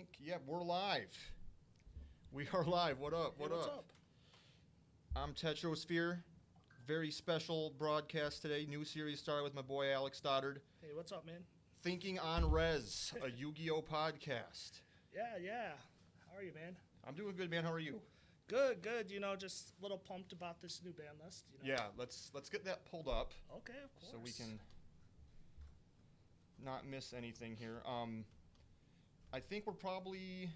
think, yeah, we're live. We are live. What up? What what's up? up? I'm Tetrosphere. Very special broadcast today. New series started with my boy Alex Stoddard. Hey, what's up, man? Thinking on Res, a Yu-Gi-Oh podcast. Yeah. How are you, man? I'm doing good, man. How are you? Good. You know, just a little pumped about this new band list. You know? Yeah, let's get that pulled up Okay, of course. so we can not miss anything here. I think we're probably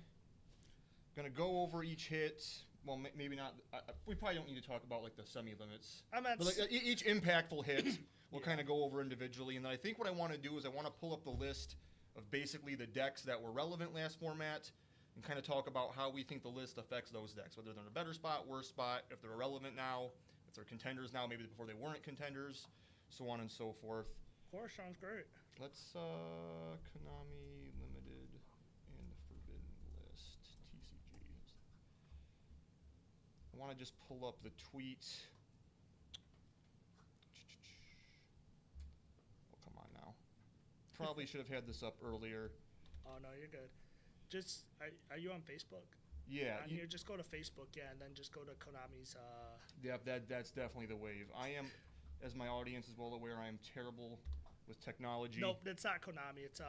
gonna go over each hit. Well, maybe not. We probably don't need to talk about like the semi-limits. I meant But like, each impactful hit, we'll Yeah. kind of go over individually, and then I think what I want to do is I want to pull up the list of basically the decks that were relevant last format, and kind of talk about how we think the list affects those decks, whether they're in a better spot, worse spot, if they're irrelevant now, if they're contenders now, maybe before they weren't contenders, so on and so forth. Of course, sounds great. Let's Konami Limited and the Forbidden List TCGs. I want to just pull up the tweet. Oh, come on now. Probably should have had this up earlier. Oh no, you're good. Just are you on Facebook? Yeah. On here, just go to Facebook, and then just go to Konami's. Yep, that's definitely the wave. I am, as my audience is well aware, I am terrible with technology. Nope, it's not Konami. It's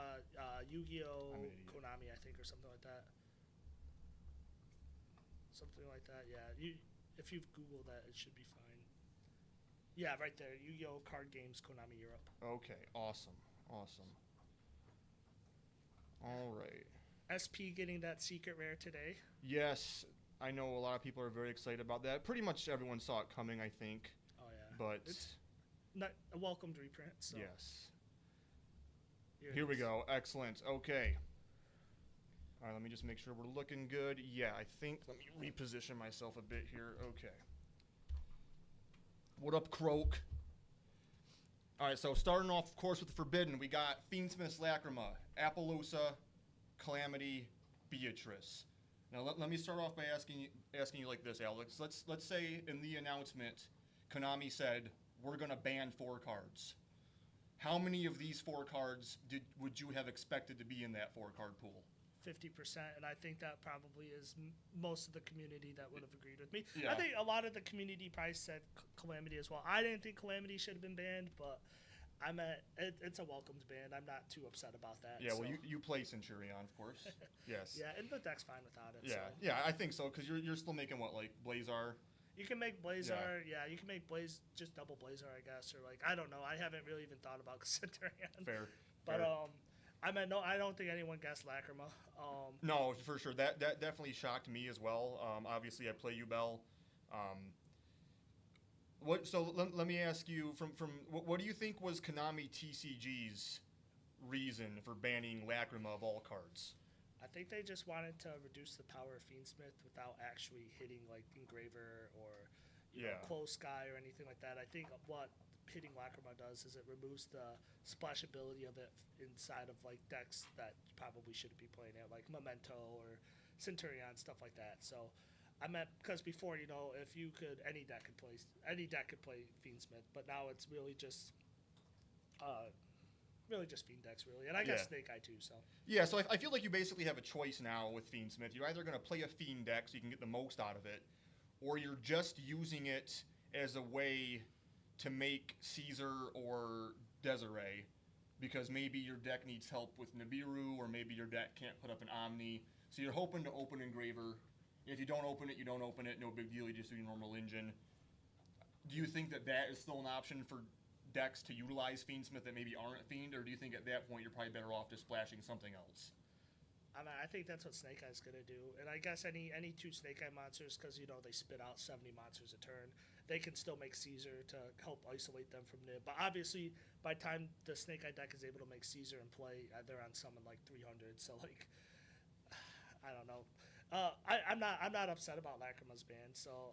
Yu-Gi-Oh! I'm an idiot. Konami, I think, or something like that. Something like that. Yeah. If you've Googled that, it should be fine. Yeah, right there. Yu-Gi-Oh! Card Games Konami Europe. Okay, awesome. All right. SP getting that secret rare today. Yes, I know a lot of people are very excited about that. Pretty much everyone saw it coming, I think. Oh yeah. But It's not a welcomed reprint. So yes. it Here we is. go. Excellent. Okay. All right, let me just make sure we're looking good. Yeah, I think, let me reposition myself a bit here. Okay. What up, Croak? All right, so starting off, of course, with the Forbidden, we got Fiendsmith's Lacrima, Appaloosa, Calamity, Beatrice. Now, let me start off by asking you like this, Alex. Let's say in the announcement, Konami said, we're going to ban 4 cards. How many of these 4 cards would you have expected to be in that 4-card pool? 50%, and I think that probably is most of the community that would have agreed with me. Yeah. I think a lot of the community probably said Calamity as well. I didn't think Calamity should have been banned, but it's a welcomed ban. I'm not too upset about that. Yeah, well, so. you play Centurion, of course. Yes. Yeah, and the deck's fine without it. Yeah, So. yeah, I think so, because you're still making what, like Blazar? You can make Blazar, yeah, you can make just double Blazar, I guess, or like, I don't know. I haven't really even thought about Centurion. Fair. But, fair. no, I don't think anyone guessed Lacrima. No, for sure. That definitely shocked me as well. Obviously, I play Ubel. So let me ask you, from what do you think was Konami TCG's reason for banning Lacrima of all cards? I think they just wanted to reduce the power of Fiendsmith without actually hitting like Engraver or Close Sky or anything like that. I think what hitting Lacrima does is it removes the splashability of it inside of like decks that probably shouldn't be playing it, like Memento or Centurion, stuff like that. So I meant because before, if you could, any deck could play Fiendsmith, but now it's really just Fiend decks, really. And I guess Yeah. Snake Eye, too, so. Yeah, so I feel like you basically have a choice now with Fiendsmith. You're either going to play a Fiend deck so you can get the most out of it, or you're just using it as a way to make Caesar or Desiree, because maybe your deck needs help with Nibiru, or maybe your deck can't put up an Omni. So you're hoping to open Engraver. If you don't open it, you don't open it. No big deal. You just do your normal engine. Do you think that is still an option for decks to utilize Fiendsmith that maybe aren't Fiend, or do you think at that point you're probably better off just splashing something else? I think that's what Snake Eye's going to do. And I guess any 2 Snake Eye monsters, because, they spit out 70 monsters a turn, they can still make Caesar to help isolate them from Nib. But obviously, by the time the Snake Eye deck is able to make Caesar and play, they're on summon like 300. So, like, I don't know. I'm not upset about Lacrima's ban. So,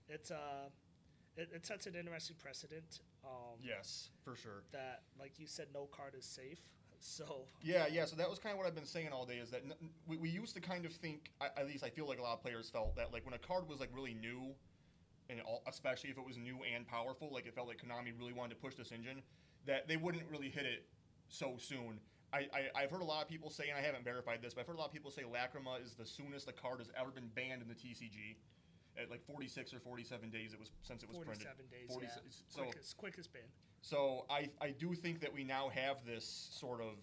it sets an interesting precedent. Yes, for sure. That, like you said, no card is safe. So Yeah. So that was kind of what I've been saying all day. Is that we used to kind of think, at least I feel like a lot of players felt that like when a card was like really new, and especially if it was new and powerful, like it felt like Konami really wanted to push this engine, that they wouldn't really hit it so soon. I've heard a lot of people say, and I haven't verified this, but I've heard a lot of people say Lacrima is the soonest the card has ever been banned in the TCG. At like 46 or 47 days since it was 47 printed. days, 46, yeah. so, Quickest ban. So I do think that we now have this sort of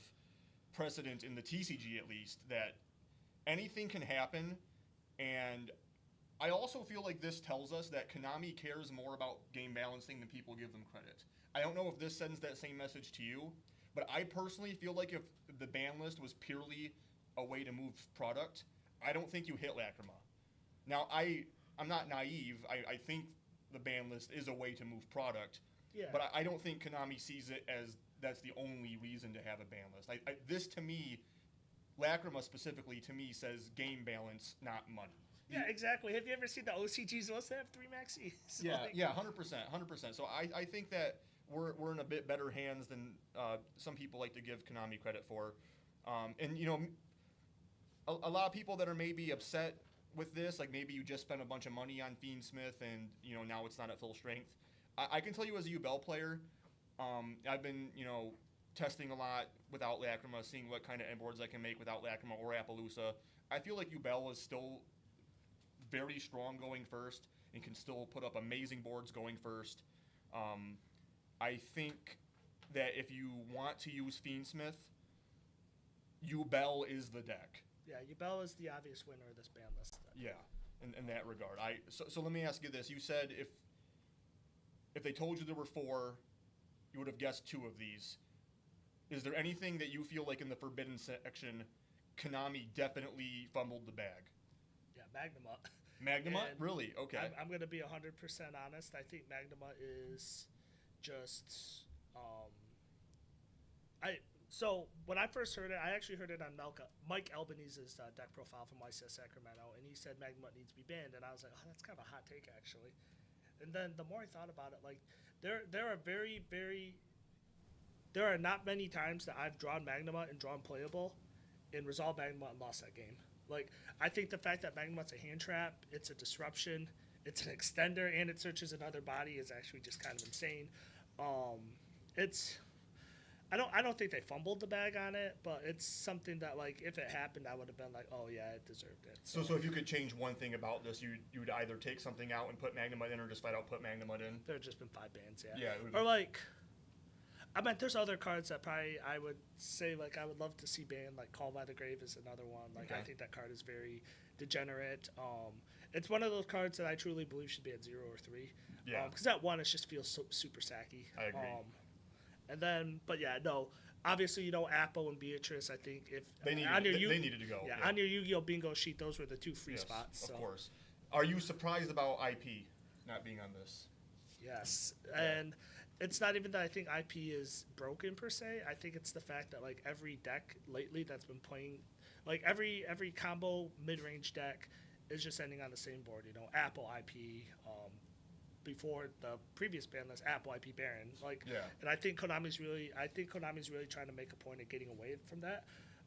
precedent in the TCG at least that anything can happen, and I also feel like this tells us that Konami cares more about game balancing than people give them credit. I don't know if this sends that same message to you, but I personally feel like if the ban list was purely a way to move product, I don't think you hit Lacrima. Now, I'm not naive. I think the ban list is a way to move product, Yeah. but I don't think Konami sees it as that's the only reason to have a ban list. This, to me, Lacrima specifically, to me, says game balance, not money. Yeah, exactly. Have you ever seen the OCGs? Most they have 3 maxis. Yeah, yeah, 100%. So I think that we're in a bit better hands than some people like to give Konami credit for. And, you know, a lot of people that are maybe upset with this, like maybe you just spent a bunch of money on Fiendsmith and, you know, now it's not at full strength. I can tell you as a Ubel player, I've been, you know, testing a lot without Lacrima, seeing what kind of end boards I can make without Lacrima or Appaloosa. I feel like Ubel is still very strong going first and can still put up amazing boards going first. I think that if you want to use Fiendsmith, Ubel is the deck. Yeah, Ubel is the obvious winner of this ban list. Yeah, in that regard. So let me ask you this. You said if they told you there were 4, you would have guessed 2 of these. Is there anything that you feel like in the forbidden section, Konami definitely fumbled the bag? Yeah, Magnuma. Magnuma? And really? Okay. I'm going to be 100% honest. I think Magnuma is just so when I first heard it, I actually heard it on Mike Albanese's deck profile from YCS Sacramento, and he said Magnuma needs to be banned, and I was like, oh, that's kind of a hot take actually. And then the more I thought about it, like there are not many times that I've drawn Magnuma and drawn playable, and resolved Magnuma and lost that game. Like I think the fact that Magnuma's a hand trap, it's a disruption, it's an extender, and it searches another body is actually just kind of insane. I don't think they fumbled the bag on it, but it's something that, like, if it happened, I would have been like, oh yeah, it deserved it. So if you could change one thing about this, you'd either take something out and put Magnuma in, or just flat out put Magnuma in. There have just been 5 bans, yeah. Yeah. Or like, I mean, there's other cards that probably I would say like I would love to see banned. Like Call by the Grave is another one. Like okay. I think that card is very degenerate. It's one of those cards that I truly believe should be at 0 or 3. Yeah. Because that one, it just feels so super sacky. I agree. And then, but yeah, no. Obviously, you know, Apple and Beatrice, I think if they needed to go. Yeah, on your Yu-Gi-Oh! Bingo sheet, those were the 2 free spots. Of course. Are you surprised about IP not being on this? Yes. Yeah. And it's not even that I think IP is broken per se. I think it's the fact that like every deck lately that's been playing, like every combo mid-range deck is just ending on the same board. You know, Apple IP. Before the previous ban list, Apple IP Baron, like, yeah. And I think Konami's really trying to make a point of getting away from that.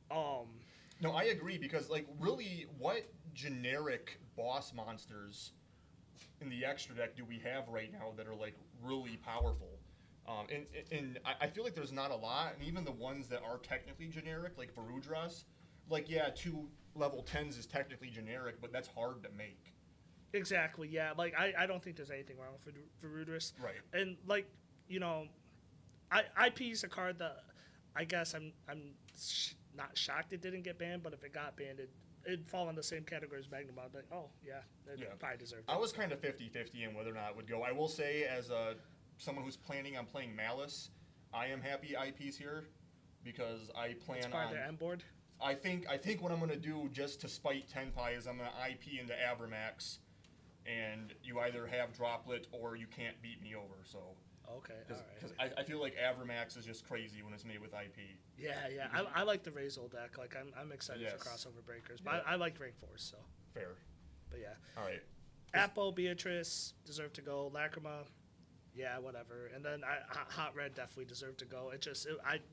No, I agree, because like really, what generic boss monsters in the extra deck do we have right now that are like really powerful? And I feel like there's not a lot, and even the ones that are technically generic, like Varudras, like yeah, 2 level 10s is technically generic, but that's hard to make. Exactly, yeah. Like, I don't think there's anything wrong with Varudras. Right. And, like, you know, IP is a card that I guess I'm not shocked it didn't get banned, but if it got banned, it'd fall in the same category as Magnum. I'd be like, oh, yeah, it probably deserved it. I was kind of 50-50 in whether or not it would go. I will say, as someone who's planning on playing Malice, I am happy IP's here, because I plan on their end board. I think what I'm going to do, just to spite Tenpai, is I'm going to IP into Avramax, and you either have Droplet or you can't beat me over. So okay, all right. Because I feel like Avramax is just crazy when it's made with IP. Yeah. I like the Razor deck. Like I'm excited for crossover breakers, but I like rank 4s. So fair. But yeah. All right. Apple, Beatrice deserve to go. Lacrima, Yeah, whatever. And then Hot Red definitely deserved to go. I'm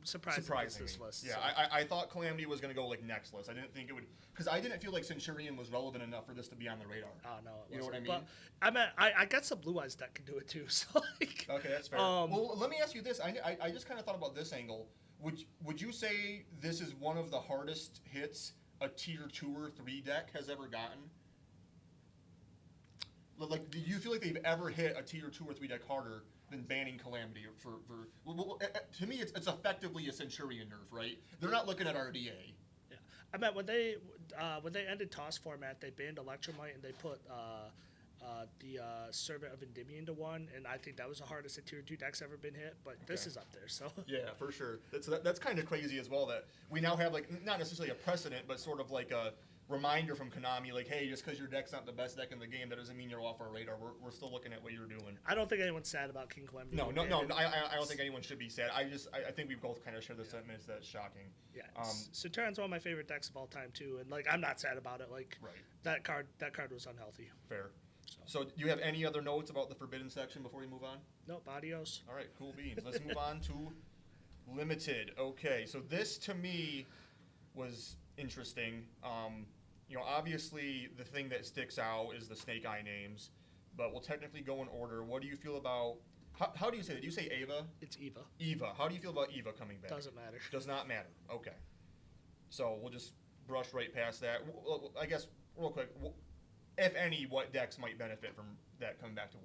surprised it missed Surprisingly. this list. Yeah, So. I thought Calamity was going to go like next list. I didn't think it would, because I didn't feel like Centurion was relevant enough for this to be on the radar. Oh no, it wasn't. You know what I mean? But I mean, I got some Blue Eyes that can do it too. So like, Okay, that's fair. Well, let me ask you this. I just kind of thought about this angle. Would you say this is one of the hardest hits a tier 2 or 3 deck has ever gotten? Like, do you feel like they've ever hit a tier 2 or 3 deck harder than banning Calamity to me, it's effectively a Centurion nerf, right? They're not looking at RDA. yeah. I meant when they ended Toss format, they banned Electromite and they put the Servant of Endymion to 1, and I think that was the hardest a tier 2 deck's ever been hit. But this is up there, so Yeah, for sure. That's kind of crazy as well that we now have like not necessarily a precedent, but sort of like a reminder from Konami, like, hey, just because your deck's not the best deck in the game, that doesn't mean you're off our radar. We're still looking at what you're doing. I don't think anyone's sad about King Calamity. No. I don't think anyone should be sad. I think we both kind of share the sentiments that it's shocking. Yeah. Centurion's one of my favorite decks of all time too, and like I'm not sad about it. Like Right. that card was unhealthy. Fair. So, do you have any other notes about the Forbidden section before we move on? Nope, adios. All right, cool beans. Let's move on to Limited. Okay, so this to me was interesting. Obviously the thing that sticks out is the Snake Eye names, but we'll technically go in order. What do you feel about? How do you say that? Do you say Ava? It's Eva. Eva. How do you feel about Eva coming back? Doesn't matter. Does not matter. Okay. So we'll just brush right past that. I guess real quick. If any, what decks might benefit from that coming back to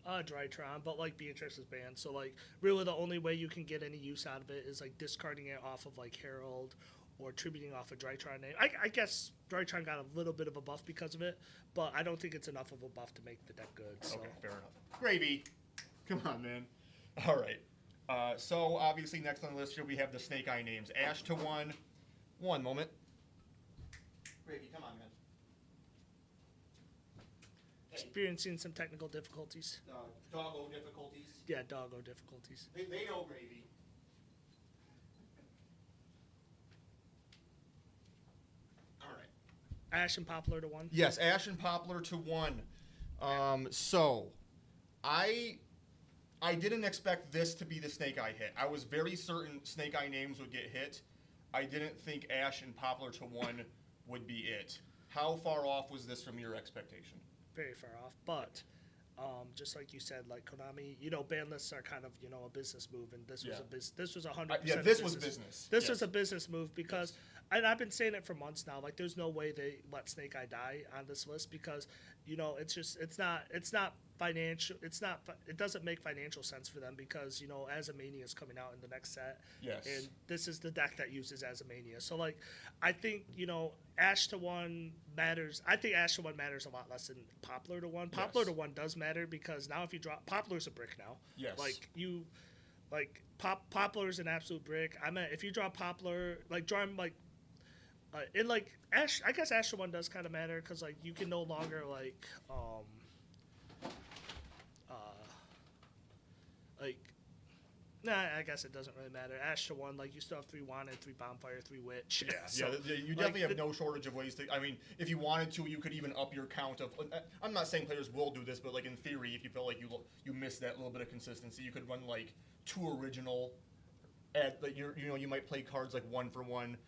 1? Drytron, but like Beatrice is banned, so like really the only way you can get any use out of it is like discarding it off of like Herald or tributing off a Drytron name. I guess Drytron got a little bit of a buff because of it, but I don't think it's enough of a buff to make the deck good. So. Okay, fair enough. Gravy. Come on, man. All right. So obviously next on the list here we have the Snake Eye names. Ash to 1. One moment. Gravy, come on, man. Experiencing some technical difficulties. Doggo difficulties. Yeah, doggo difficulties. They know Gravy. All right. Ash and Poplar to 1. Yes, Ash and Poplar to 1. So, I didn't expect this to be the Snake Eye hit. I was very certain Snake Eye names would get hit. I didn't think Ash and Poplar to 1 would be it. How far off was this from your expectation? Very far off, but just like you said, like Konami, ban lists are kind of a business move, and this was this was 100%. This was business. This was a business move because, and I've been saying it for months now. Like, there's no way they let Snake Eye die on this list because it's not financial. It doesn't make financial sense for them because Azamania is coming out in the next set. Yes. And this is the deck that uses Azamania. So like, I think Ash to 1 matters. I think Ash to 1 matters a lot less than Poplar to 1. Poplar to 1 does matter because now if you drop Poplar's a brick now. Yes. Poplar's an absolute brick. I mean, if you draw Poplar, draw him Ash. I guess Ash to 1 does kind of matter because you can no longer Nah, I guess it doesn't really matter. Ash to 1, you still have 3 Wanted, 3 Bonfire, 3 Witch. Yeah, so, you definitely have no shortage of ways to. I mean, if you wanted to, you could even up your count of. I'm not saying players will do this, but in theory, if you feel like you miss that little bit of consistency, you could run 2 original. You might play cards 1 for 1.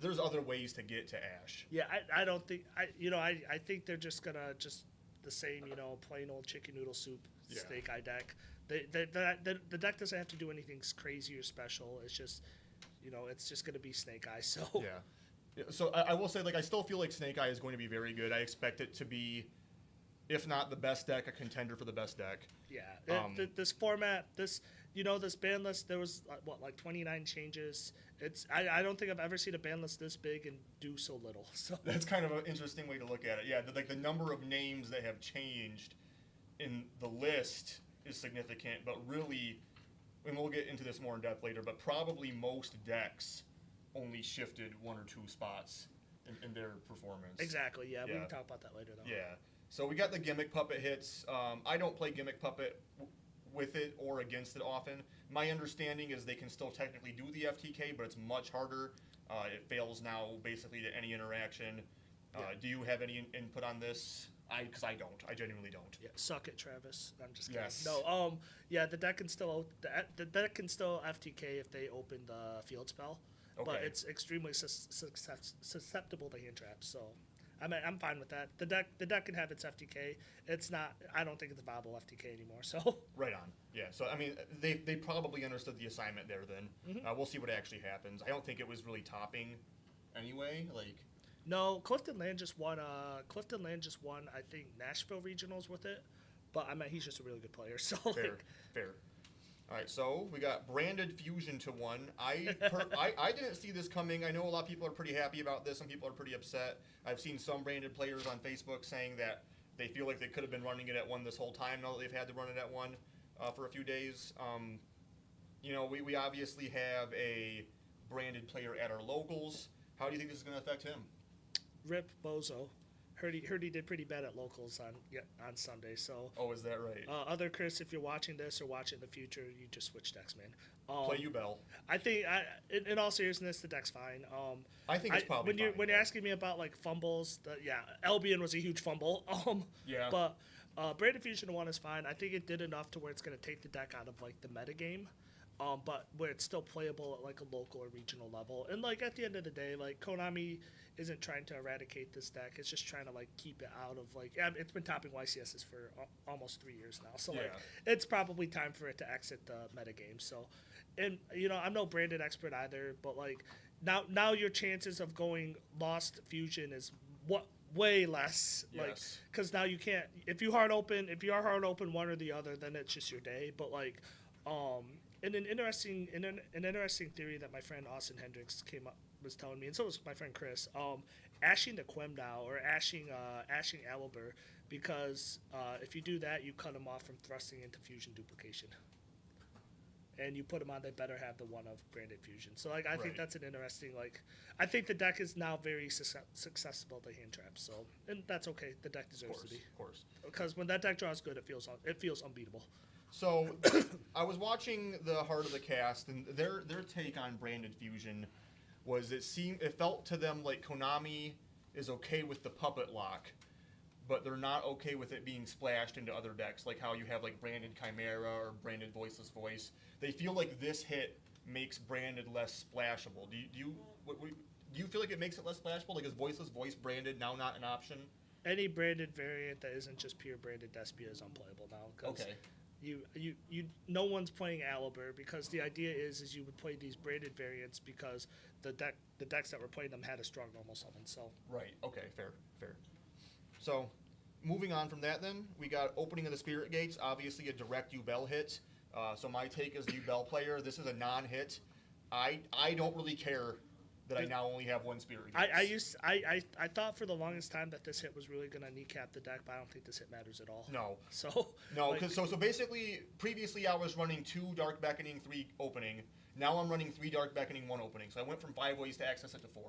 There's other ways to get to Ash. Yeah, I don't think I think they're just gonna the same plain old chicken noodle soup Snake Eye deck. The deck doesn't have to do anything crazy or special. It's just it's just gonna be Snake Eye. So yeah. So I will say I still feel like Snake Eye is going to be very good. I expect it to be, if not the best deck, a contender for the best deck. Yeah. This format, this ban list, there was 29 changes. I don't think I've ever seen a ban list this big and do so little. So that's kind of an interesting way to look at it. Yeah, the number of names that have changed in the list is significant, but really, and we'll get into this more in depth later, but probably most decks only shifted 1 or 2 spots in their performance. Exactly. Yeah, we can talk about that later though. Yeah. So we got the Gimmick Puppet hits. I don't play Gimmick Puppet with it or against it often. My understanding is they can still technically do the FTK, but it's much harder. It fails now basically to any interaction. Do you have any input on this? Because I don't. I genuinely don't. Yeah, suck it, Travis. I'm just kidding. Yes. No, yeah, the deck can still FTK if they open the field spell, but Okay. it's extremely susceptible to hand traps. So, I'm fine with that. The deck can have its FTK. It's not. I don't think it's a viable FTK anymore. So. Right on. Yeah. So I mean, they probably understood the assignment there. Then we'll see what actually happens. I don't think it was really topping, anyway. Like. No, Clifton Land just won. I think Nashville regionals with it, but I mean he's just a really good player. So Fair. All right, so we got branded fusion to 1. I didn't see this coming. I know a lot of people are pretty happy about this. Some people are pretty upset. I've seen some branded players on Facebook saying that they feel like they could have been running it at 1 this whole time. Now that they've had to run it at 1 for a few days. We obviously have a branded player at our locals. How do you think this is going to affect him? Rip Bozo. Heard he did pretty bad at locals on Sunday. So. Oh, is that right? Other Chris, if you're watching this or watching in the future, you just switch decks, man. Play Ubel. I think, in all seriousness, the deck's fine. I think it's probably fine. When you're asking me about like fumbles, Albion was a huge fumble. Yeah. But Branded Fusion 1 is fine. I think it did enough to where it's going to take the deck out of like the meta game. But where it's still playable at like a local or regional level. And like at the end of the day, like Konami isn't trying to eradicate this deck. It's just trying to like keep it out of like, it's been topping YCSs for almost 3 years now. So like it's probably time for it to exit the meta game. So, and I'm no branded expert either, but like now your chances of going Lost Fusion is way less. Yes. Like, because now you can't, if you are hard open one or the other, then it's just your day. But like, and an interesting theory that my friend Austin Hendricks was telling me, and so was my friend Chris, ashing the Quemdow or ashing Aliber, because if you do that, you cut them off from thrusting into fusion duplication, and you put them on. They better have the one of branded fusion. So like I think that's an interesting I think the deck is now very susceptible to hand traps. So and that's okay. The deck deserves to be. Of course. Because when that deck draws good, it feels unbeatable. So, I was watching the Heart of the Cast, and their take on branded fusion was it felt to them like Konami is okay with the puppet lock, but they're not okay with it being splashed into other decks, like how you have like branded Chimera or branded Voiceless Voice. They feel like this hit makes branded less splashable. Do you feel like it makes it less splashable? Like is Voiceless Voice branded now not an option? Any branded variant that isn't just pure branded Despia is unplayable now. Okay. No one's playing Aliber because the idea is you would play these braided variants because the decks that were playing them had a strong normal summon. So right, okay, fair. So moving on from that, then we got Opening of the Spirit Gates, obviously a direct Ubel hit. So my take as a Ubel player, this is a non-hit. I don't really care that I now only have 1 Spirit Gates. I thought for the longest time that this hit was really going to kneecap the deck, but I don't think this hit matters at all. No. So no, because so basically previously I was running 2 Dark Beckoning, 3 Opening. Now I'm running 3 Dark Beckoning, 1 Opening. So I went from 5 ways to access it to 4.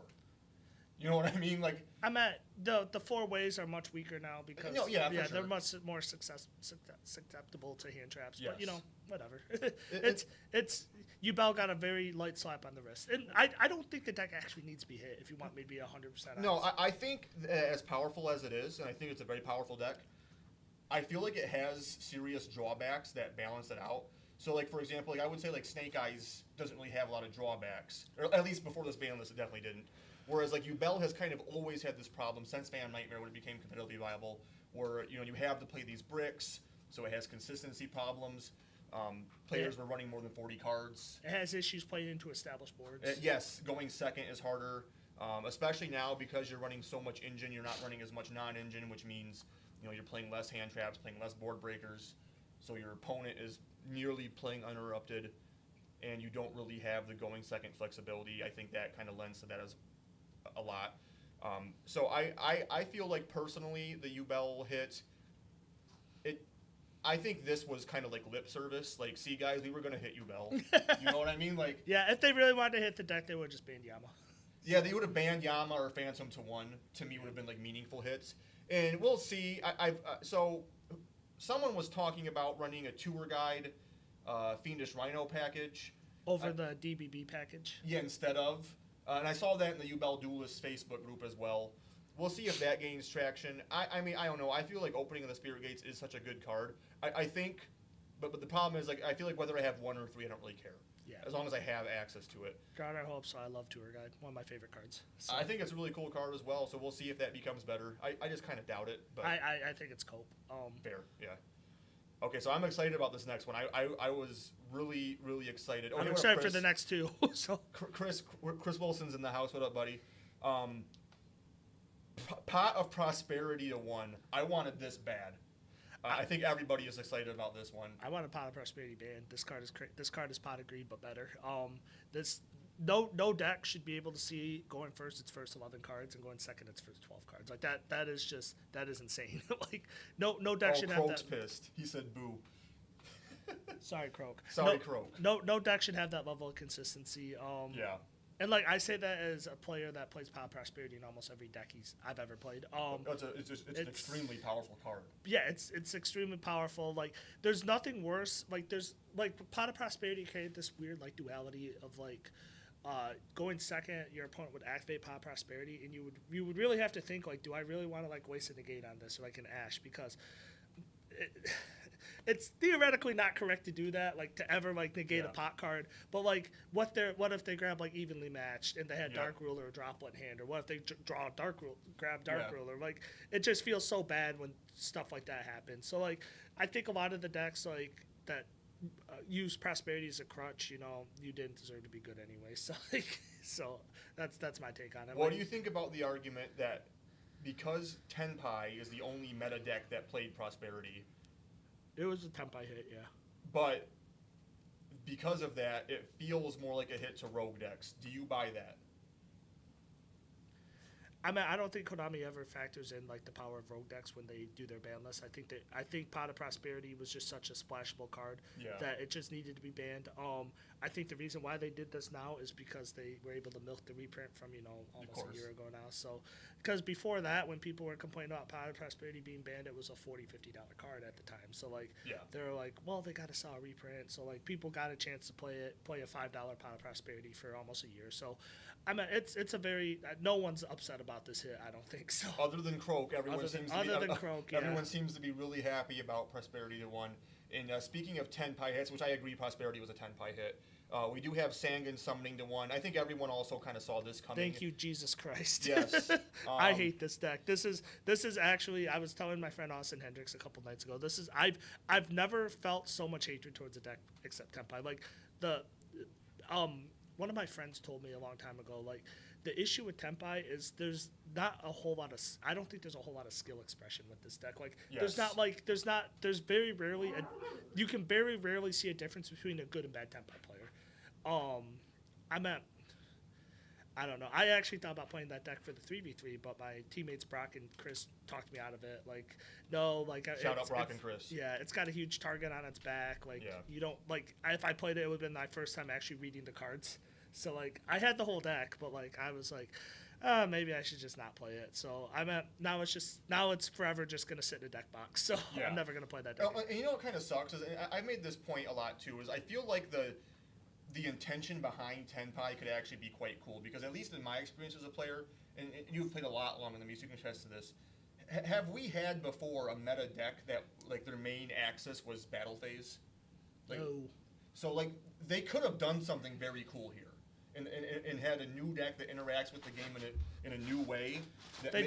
You know what I mean? Like I'm at the 4 ways are much weaker now because they're much more susceptible to hand traps. Yes. But whatever. it's Ubel got a very light slap on the wrist, and I don't think the deck actually needs to be hit. If you want me to be 100% honest. No, I think as powerful as it is, and I think it's a very powerful deck, I feel like it has serious drawbacks that balance it out. So, like, for example, I would say, Snake Eyes doesn't really have a lot of drawbacks. Or at least before this ban list, it definitely didn't. Whereas, Ubel has kind of always had this problem since Phantom Nightmare when it became competitively viable, where, you have to play these bricks, so it has consistency problems. Players were running more than 40 cards. It has issues playing into established boards. Yes, going second is harder, especially now because you're running so much engine, you're not running as much non-engine, which means, you're playing less hand traps, playing less board breakers, so your opponent is nearly playing uninterrupted, and you don't really have the going second flexibility. I think that kind of lends to that as a lot. So I feel like personally the Ubel hit, I think this was kind of like lip service. Like, see guys, we were going to hit Ubel. You know what I mean? Like, yeah, if they really wanted to hit the deck, they would have just banned Yama. Yeah, they would have banned Yama or Phantom to 1. To me, would have been like meaningful hits. And we'll see. So someone was talking about running a tour guide Fiendish Rhino package. Over the DBB package? Yeah, instead of. And I saw that in the Ubel Duelist Facebook group as well. we'll see if that gains traction. I mean, I don't know. I feel like Opening of the Spirit Gates is such a good card. I think, but the problem is, like, I feel like whether I have 1 or 3, I don't really care. Yeah. As long as I have access to it. God, I hope so. I love Tour Guide. One of my favorite cards. So. I think it's a really cool card as well, so we'll see if that becomes better. I just kind of doubt it. But I think it's cope. Fair, yeah. Okay, so I'm excited about this next one. I was really, really excited. I'm excited for the next two. So Chris Wilson's in the house. What up, buddy? Pot of Prosperity to 1. I wanted this bad. I think everybody is excited about this one. I want a Pot of Prosperity banned. This card is Pot of Greed, but better. No deck should be able to see going first its first 11 cards and going second its first 12 cards. Like that is insane. Like no deck should have that. Croak's pissed. He said boo. Sorry, Croak. Croak. No deck should have that level of consistency. Yeah. And like I say that as a player that plays Pot of Prosperity in almost every deck I've ever played. It's an extremely powerful card. Yeah, it's extremely powerful. Like there's nothing worse. Like there's like Pot of Prosperity created this weird like duality of like going second, your opponent would activate Pot of Prosperity, and you would really have to think like, do I really want to like waste a negate on this or like an Ash, because it's theoretically not correct to do that, like to ever like negate a pot card. But like, what if they grab like Evenly Matched and they had Dark Ruler or Droplet in hand, or what if they grab Dark Ruler? Like, it just feels so bad when stuff like that happens. So like, I think a lot of the decks like that use Prosperity as a crutch, you didn't deserve to be good anyway. So like, that's my take on it. What do you think about the argument that because Tenpai is the only meta deck that played Prosperity? It was a Tenpai hit, yeah. But because of that, it feels more like a hit to Rogue decks. Do you buy that? I mean, I don't think Konami ever factors in like the power of Rogue decks when they do their ban list. I think Pot of Prosperity was just such a splashable card that it just needed to be banned. I think the reason why they did this now is because they were able to milk the reprint from almost a year ago now. So because before that, when people were complaining about Pot of Prosperity being banned, it was a $40-$50 card at the time. So like they were like, well, they got to sell a reprint. So like people got a chance to play a $5 Pot of Prosperity for almost a year. So I mean, it's a very no one's upset about this hit. I don't think so. Other than Croak, everyone seems to be really happy about Prosperity to 1. And speaking of Tenpai hits, which I agree, Prosperity was a Tenpai hit. We do have Sangan summoning to 1. I think everyone also kind of saw this coming. Thank you, Jesus Christ. Yes. I hate this deck. This is actually, I was telling my friend Austin Hendricks a couple nights ago. I've never felt so much hatred towards a deck except Tenpai. Like one of my friends told me a long time ago, like, the issue with Tenpai is there's I don't think there's a whole lot of skill expression with this deck. Like, there's very rarely, you can very rarely see a difference between a good and bad Tenpai player. I don't know. I actually thought about playing that deck for the 3v3, but my teammates Brock and Chris talked me out of it. Like, no, like shout out Brock and Chris. Yeah, it's got a huge target on its back. Like, you don't like. If I played it, it would have been my first time actually reading the cards. So like, I had the whole deck, but like, I was like, maybe I should just not play it. So now it's forever just gonna sit in a deck box. So I'm never gonna play that deck. And you know what kind of sucks is, and I made this point a lot too, is I feel like the intention behind Tenpai could actually be quite cool, because at least in my experience as a player, and you've played a lot longer than me, so you can attest to this. Have we had before a meta deck that like their main axis was battle phase? Like, no. So like they could have done something very cool here, and had a new deck that interacts with the game in a new way. They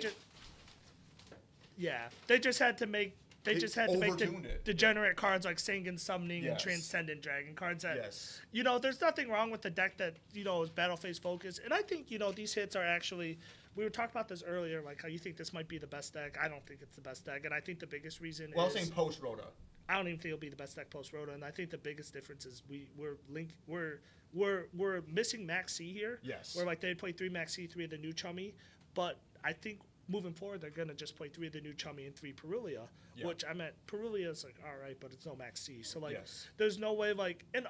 just had to make the degenerate cards like Sangan Summoning and Transcendent Dragon cards that, there's nothing wrong with the deck that, is battle phase focused. And I think, these hits are actually, we were talking about this earlier, like how you think this might be the best deck. I don't think it's the best deck. And I think the biggest reason I was saying post-Rhoda. I don't even think it'll be the best deck post-Rhoda. And I think the biggest difference is we're missing Max C here. Yes. Where like they play 3 Max C, 3 of the new Chummy. But I think moving forward, they're going to just play 3 of the new Chummy and 3 Perulia, which I meant Perulia is like, all right, but it's no Max C. So, like, there's no way, like, and,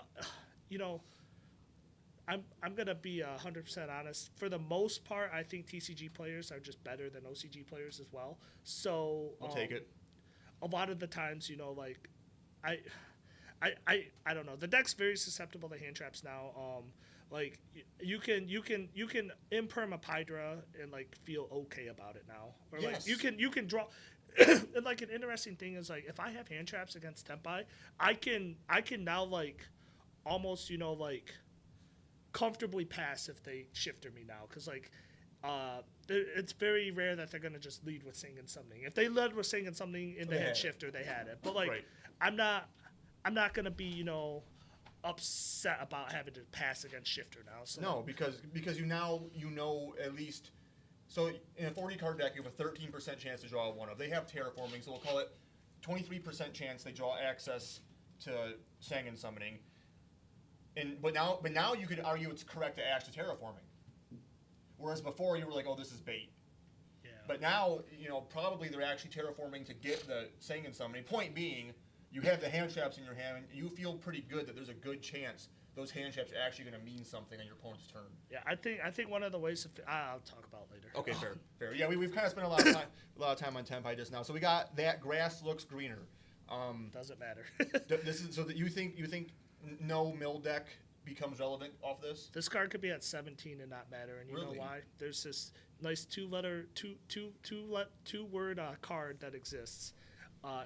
I'm going to be 100% honest. For the most part, I think TCG players are just better than OCG players as well. So, I'll take it. A lot of the times, I don't know. The deck's very susceptible to hand traps now. Like you can imperm a Hydra and like feel okay about it now, or like Yes. you can draw. And like an interesting thing is like if I have hand traps against Tempai, I can now like almost like comfortably pass if they shifter me now because like it's very rare that they're gonna just lead with Sing and Summoning. If they led with Sing and Summoning and they had shifter, they had it. But like Right. I'm not gonna be upset about having to pass against shifter now. So No, because you know at least. So in a 40 card deck, you have a 13% chance to draw one of. They have terraforming, so we'll call it 23% chance they draw access to Sang and Summoning. But now you could argue it's correct to Ash to terraforming. Whereas before you were like, oh, this is bait. yeah. But now, probably they're actually terraforming to get the Sang and Summoning. Point being, you have the hand traps in your hand, and you feel pretty good that there's a good chance those hand traps are actually going to mean something on your opponent's turn. Yeah, I think one of the ways I'll talk about later. Okay, fair. Yeah, we've kind of spent a lot of time on Tempai just now. So we got that grass looks greener. Doesn't matter. This is so that you think no mill deck becomes relevant off this? This card could be at 17 and not matter, and you Really? know why? There's this nice two word card that exists.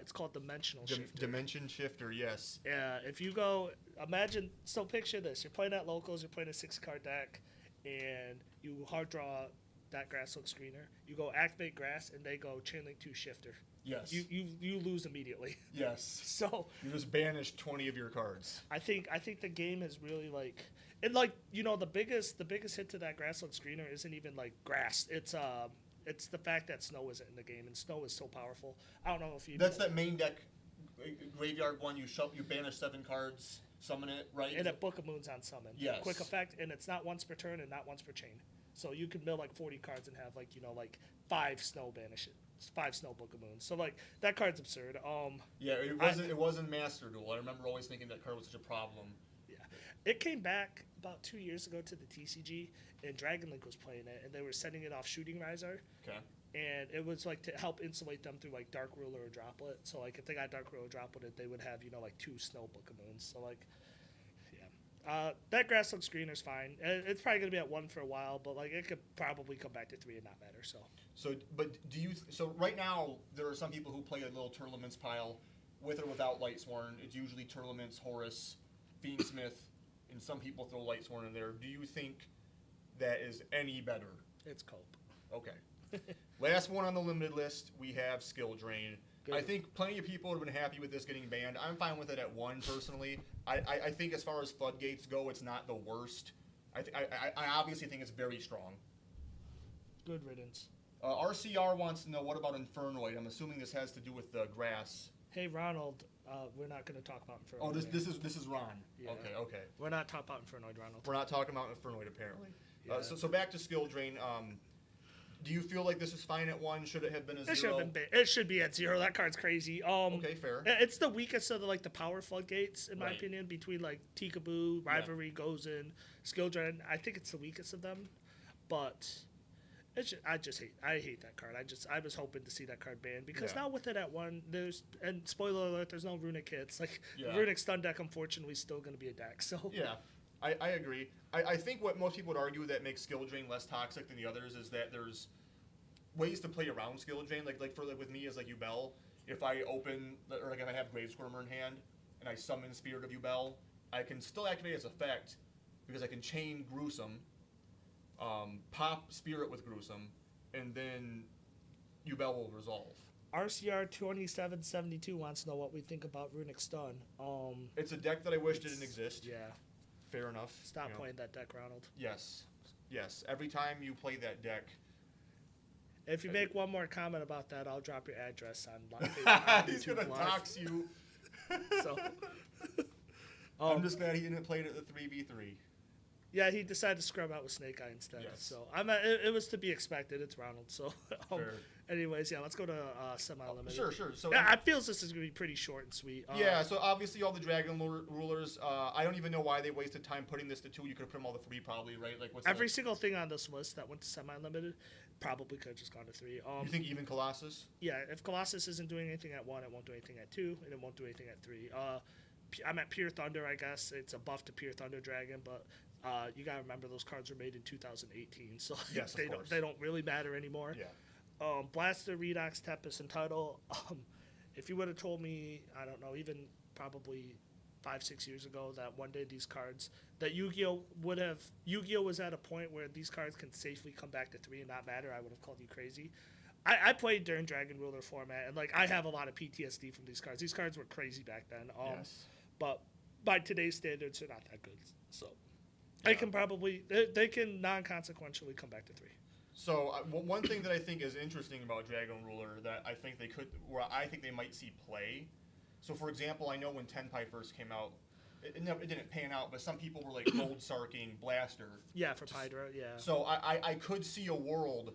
It's called Dimensional Shifter. Dimension Shifter, yes. Yeah, if you go, imagine, so picture this. You're playing at locals, you're playing a 6-card deck, and you hard draw that grass looks greener. You go activate grass, and they go Chainlink 2 Shifter. Yes. You lose immediately. Yes. So You just banished 20 of your cards. I think the game is really like, and like the biggest hit to that grass looks greener isn't even like grass. It's the fact that snow isn't in the game, and snow is so powerful. I don't know if you. That's that main deck graveyard one. You banish 7 cards, summon it, right? And a Book of Moons on summon. Yes. Quick effect, and it's not once per turn and not once per chain. So you can mill like 40 cards and have like 5 snow banishes, 5 snow Book of Moons. So like that card's absurd. Yeah, it wasn't Master Duel. I remember always thinking that card was such a problem. Yeah, it came back about 2 years ago to the TCG, and Dragon Link was playing it, and they were sending it off Shooting Riser. Okay. And it was like to help insulate them through like Dark Ruler or Droplet. So like if they got Dark Ruler or Droplet, they would have 2 Snow Book of Moons. So like, yeah, that grass looks green is fine. It's probably gonna be at 1 for a while, but like it could probably come back to 3 and not matter. So But so right now there are some people who play a little Tournaments pile with or without Lightsworn. It's usually Tournaments, Horus, Fiendsmith, and some people throw Lightsworn in there. Do you think that is any better? it's Cope. Okay. Last one on the limited list, we have Skill Drain. Good. I think plenty of people would have been happy with this getting banned. I'm fine with it at 1 personally. I think as far as floodgates go, it's not the worst. I obviously think it's very strong. Good riddance. RCR wants to know, what about Infernoid? I'm assuming this has to do with the grass. Hey Ronald, we're not gonna talk about Infernoid. Oh, this is Ron. Yeah. Okay. We're not talking about Infernoid, Ronald. We're not talking about Infernoid apparently. Yeah. So back to Skill Drain. Do you feel like this is fine at 1? Should it have been a 0? It should have been. It should be at 0. That card's crazy. Okay, fair. It's the weakest of the power floodgates in my Right. opinion. Between like Tikaboo, Rivalry, Gozen, Skill Drain, I think it's the weakest of them. But I hate that card. I was hoping to see that card banned because now with it at 1, and spoiler alert, there's no runic hits. Like runic stun deck, unfortunately, is still going to be a deck. So Yeah, I agree. I think what most people would argue that makes Skill Drain less toxic than the others is that there's ways to play around Skill Drain. Like with me as like Yubel, if I open or like if I have Grave Squirmer in hand and I summon Spirit of Yubel, I can still activate its effect because I can chain Gruesome, pop Spirit with Gruesome, and then Yubel will resolve. RCR 2772 wants to know what we think about runic stun. It's a deck that I wish didn't exist. Yeah. Fair enough. Stop playing that deck, Ronald. Yes. Every time you play that deck. If you make one more comment about that, I'll drop your address on He's gonna dox you. So, I'm just glad he didn't play it at the 3v3. Yeah, he decided to scrub out with Snake Eye instead. Yes. So it was to be expected. It's Ronald. So, anyways, let's go to semi-limited. Sure. So I feel this is gonna be pretty short and sweet. So obviously all the Dragon Rulers. I don't even know why they wasted time putting this to 2. You could have put them all to 3 probably, right? Like every single thing on this list that went to semi-limited probably could have just gone to 3. You think even Colossus? Yeah, if Colossus isn't doing anything at 1, it won't do anything at 2, and it won't do anything at 3. I'm at Pure Thunder, I guess. It's a buff to Pure Thunder Dragon, but You gotta remember those cards were made in 2018, so Yes, of course. they don't really matter anymore. Yeah. Blaster, Redox, Tempest, and Tuttle. If you would have told me, I don't know, even probably 5-6 years ago that one day these cards that Yu-Gi-Oh was at a point where these cards can safely come back to 3 and not matter, I would have called you crazy. I played during Dragon Ruler format, and like I have a lot of PTSD from these cards. These cards were crazy back then. Yes. But by today's standards, they're not that good. So they can non-consequentially come back to 3. So one thing that I think is interesting about Dragon Ruler that I think they might see play. So for example, I know when Tenpai first came out, it didn't pan out, but some people were like gold sarking Blaster. Yeah, for Hydra, yeah. So I could see a world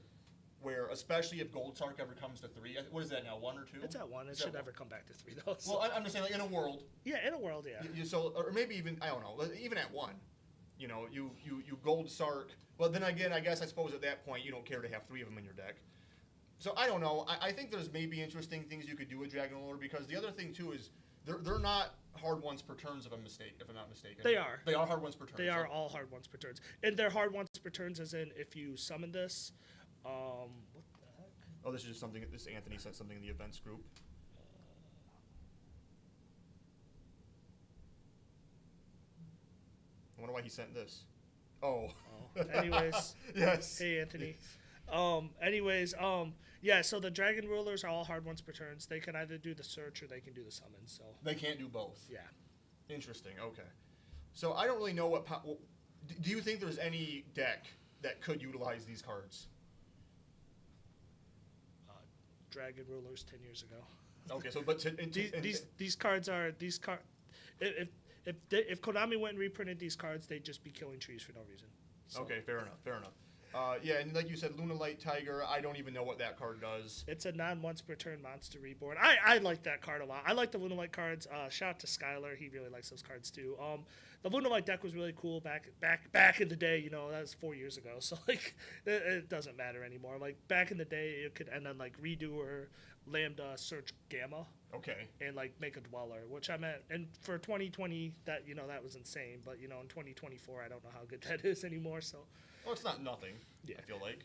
where, especially if Gold Sark ever comes to 3, what is that now, 1 or 2? It's at 1. It should never come back to 3 though. So. Well, I'm just saying, like in a world. Yeah, in a world, yeah. Or maybe even, I don't know, even at 1, you know, you Gold Sark. Well, then again, I suppose at that point you don't care to have 3 of them in your deck. So I don't know. I think there's maybe interesting things you could do with Dragon Ruler, because the other thing too is they're not hard ones per turns if I'm not mistaken. They are. They are hard ones per turn. They are all hard ones per turns. And they're hard ones per turns as in if you summon this. What the heck? Oh, this is just something. This Anthony sent something in the events group. I wonder why he sent this. Oh. Anyways. Yes. Hey, Anthony. Yeah, so the Dragon Rulers are all hard ones per turns. They can either do the search or they can do the summon, so. They can't do both. Yeah. Interesting, okay. So I don't really know what do you think there's any deck that could utilize these cards? Dragon Rulers 10 years ago. Okay, so but these cards are if Konami went and reprinted these cards, they'd just be killing trees for no reason. So. Okay, fair enough. Yeah, and like you said, Luna Light Tiger, I don't even know what that card does. It's a non-once per turn monster reborn. I like that card a lot. I like the Luna Light cards. Shout out to Skylar, he really likes those cards too. The Luna Light deck was really cool back in the day. You know, that was 4 years ago, so like it doesn't matter anymore. Like back in the day, it could end on like Redoer, Lambda, Search, Gamma. Okay. And like make a Dweller, which I meant, and for 2020, that was insane. But in 2024, I don't know how good that is anymore. So. Well, it's not nothing. Yeah. I feel like.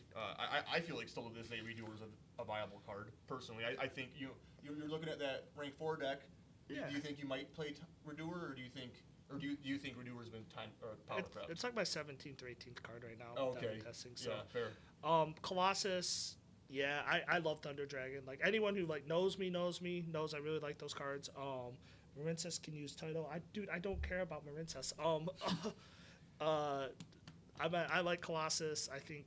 I feel like still to this day, Redoer is a viable card. Personally, I think you're looking at that rank 4 deck. Yeah. Do you think you might play Redoer, or do you think Redoer's been power prepped? It's like my 17th or 18th card right now. Oh, okay. That I'm testing, so. Yeah, fair. Colossus. Yeah, I love Thunder Dragon. Like anyone who like knows I really like those cards. Marincess can use title. I don't care about Marincess. I like Colossus. I think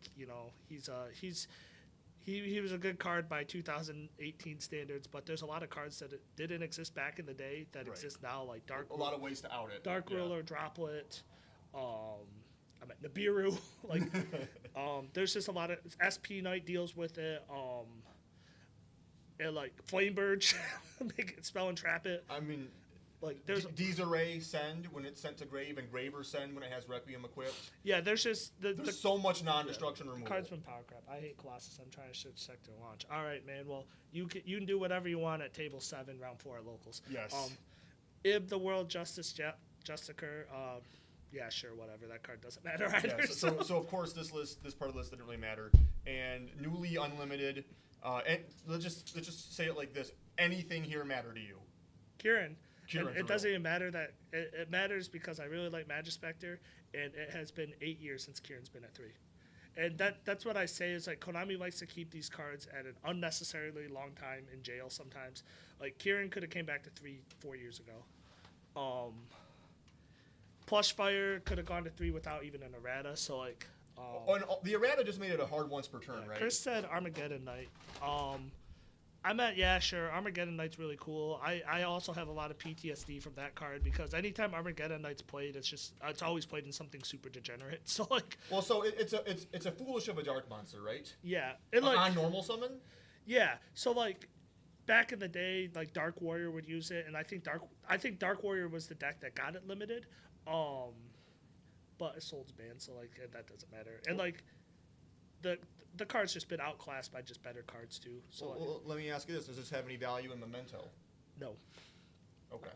he was a good card by 2018 standards, but there's a lot of cards that didn't exist back in the day that exist now, like Dark. A lot of ways to out it. Dark Ruler, Droplet. Nibiru. Like, there's just a lot of SP Knight deals with it. And like Flamebird, make it spell and trap it. I mean. Like there's Desiree send when it's sent to grave, and Graver send when it has Requiem equipped. Yeah, there's just there's so much non-destruction removal. Card's been power crap. I hate Colossus. I'm trying to search sector launch. All right, man. Well, you can do whatever you want at table 7, round 4 at locals. Yes. Ib the World Justice Justicer. Yeah, sure, whatever. That card doesn't matter either. Yeah, so of course this part of the list didn't really matter. And newly unlimited. And let's just say it like this: anything here matter to you? Kieran. It doesn't even matter that it matters because I really like Magispector, and it has been 8 years since Kieran's been at 3. And that's what I say is like Konami likes to keep these cards at an unnecessarily long time in jail sometimes. Like Kieran could have came back to 3-4 years ago. Plushfire could have gone to 3 without even an errata. So like. The errata just made it a hard once per turn, right? Chris said Armageddon Knight. I meant, yeah, sure, Armageddon Knight's really cool. I also have a lot of PTSD from that card because anytime Armageddon Knight's played, it's always played in something super degenerate. So like, well, so it's a foolish of a dark monster, right? Yeah, on normal summon. Yeah, so like, back in the day, like Dark Warrior would use it, and I think Dark Warrior was the deck that got it limited, but Soul's banned, so like that doesn't matter, and like, the card's just been outclassed by just better cards too. So well, let me ask you this: does this have any value in Memento? No. Okay.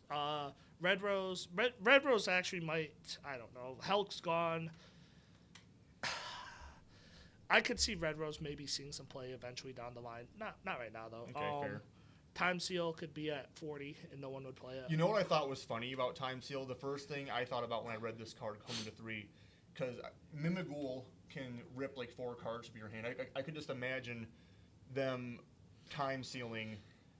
Red Rose actually might. I don't know. Hulk's gone. I could see Red Rose maybe seeing some play eventually down the line. Not right now though. Okay, fair. Time Seal could be at 40 and no one would play it. You know what I thought was funny about Time Seal? The first thing I thought about when I read this card coming to 3, because Mimigul can rip like 4 cards from your hand. I could just imagine them time sealing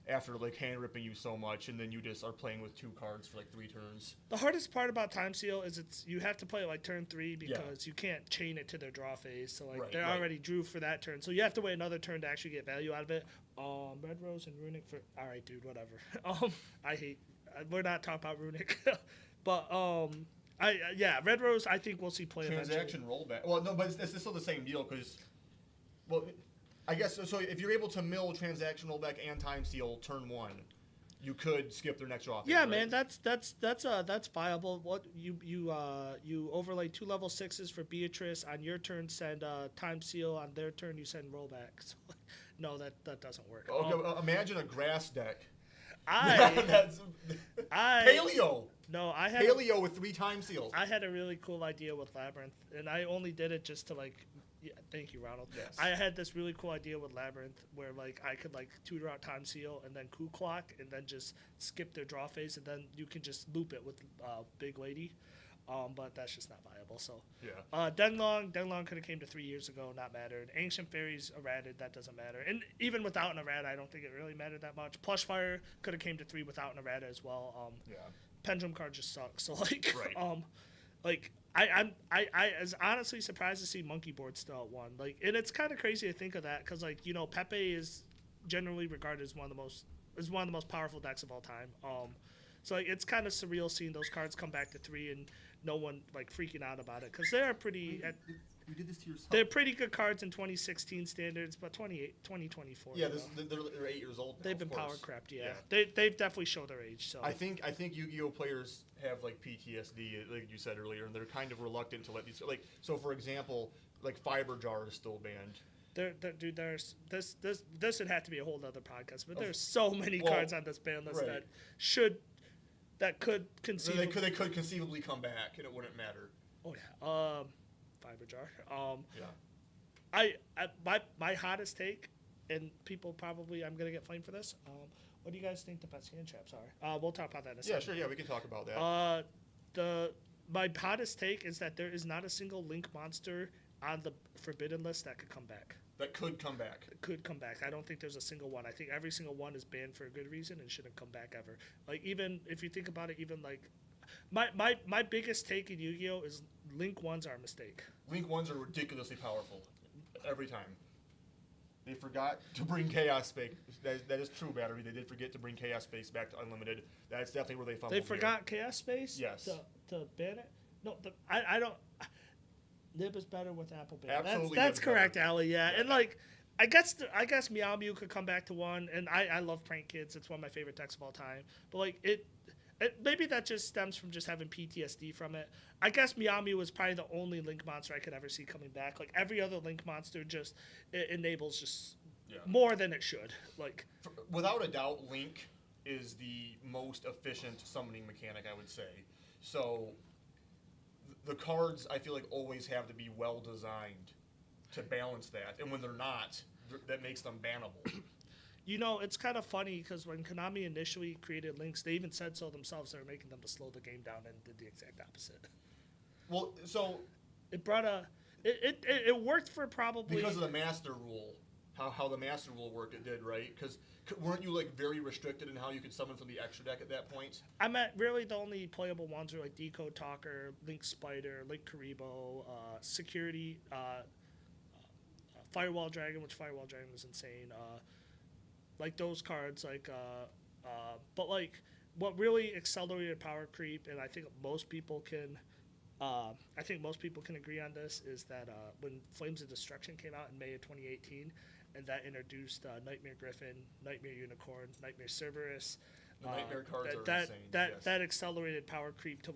after like hand ripping you so much, and then you just are playing with 2 cards for like 3 turns. The hardest part about Time Seal is you have to play it like turn 3 because you can't chain it to their draw phase. So like they already drew for that turn, so you have to wait another turn to actually get value out of it. Red Rose and Runic for all right, dude, whatever. I hate. We're not talking about Runic, but Red Rose. I think we'll see play transaction rollback. Well, no, but it's still the same deal because, well, I guess so. If you're able to mill transaction rollback and time seal turn 1, you could skip their next draw phase. Yeah, right? man, that's viable. What you overlay 2 level 6s for Beatrice on your turn. Send time seal on their turn. You send rollback. So, no, that doesn't work. Okay, imagine a grass deck. Paleo. No, I had Paleo with 3 time seals. I had a really cool idea with Labyrinth, and I only did it just to like. Yeah, thank you, Ronald. Yes. I had this really cool idea with Labyrinth where like I could like tutor out Time Seal and then Coup Clock and then just skip their draw phase and then you can just loop it with Big Lady. But that's just not viable. So yeah. Denglong could have came to 3 years ago, not mattered. Ancient Fairies errated, that doesn't matter. And even without an errata, I don't think it really mattered that much. Plush Fire could have came to 3 without an errata as well. Pendulum card just sucks. So like I was honestly surprised to see Monkey Board still at 1. Like, and it's kind of crazy to think of that because like Pepe is generally regarded as one of the most powerful decks of all time. So like, it's kind of surreal seeing those cards come back to 3 and no one like freaking out about it because they're pretty. You did this to yourself. They're pretty good cards in 2016 standards, but 2024. Yeah, they're 8 years old now. They've been power crept. Yeah. They've definitely showed their age. So I think Yu-Gi-Oh players have like PTSD, like you said earlier, and they're kind of reluctant to let these like. So for example, like Fiber Jar is still banned. Dude, there's this would have to be a whole other podcast, but there's so many cards on this ban list that could conceivably they could conceivably come back and it wouldn't matter. Oh yeah. Fiber Jar. My hottest take, and people probably I'm gonna get flamed for this. What do you guys think the best hand traps are? We'll talk about that in a second. Yeah, sure. Yeah, we can talk about that. My hottest take is that there is not a single Link monster on the Forbidden list that could come back. That could come back. Could come back. I don't think there's a single one. I think every single one is banned for a good reason and shouldn't come back ever. Like even if you think about it, even like my biggest take in Yu-Gi-Oh is Link 1s are a mistake. Link 1s are ridiculously powerful every time. They forgot to bring Chaos Space. That is true, Battery. They did forget to bring Chaos Space back to Unlimited. That's definitely where they fumbled. They forgot Chaos Space? Yes. To ban it? No, I don't. Nib is better with Apple Ban. Absolutely, that's correct, better. Ali. Yeah, and like, I guess Meow Mew could come back to 1, and I love Prank Kids. It's one of my favorite decks of all time. But like it maybe that just stems from just having PTSD from it. I guess Meow Mew was probably the only Link monster I could ever see coming back. Like every other Link monster just enables just more than it should. Like without a doubt, Link is the most efficient summoning mechanic, I would say. So the cards, I feel like, always have to be well designed to balance that, and when they're not, that makes them bannable. It's kind of funny because when Konami initially created Links, they even said so themselves. They were making them to slow the game down, and did the exact opposite. Well, so it brought it worked for probably because of the Master Rule, how the Master Rule worked. It did, right? Because weren't you like very restricted in how you could summon from the extra deck at that point? I meant really the only playable ones were like Decode Talker, Link Spider, Link Karibo, Security, Firewall Dragon, which Firewall Dragon was insane. Like those cards, but like what really accelerated power creep, and I think most people can agree on this, is that when Flames of Destruction came out in May of 2018, and that introduced Nightmare Griffin, Nightmare Unicorn, Nightmare Cerberus. The Nightmare cards are insane. That accelerated power creep to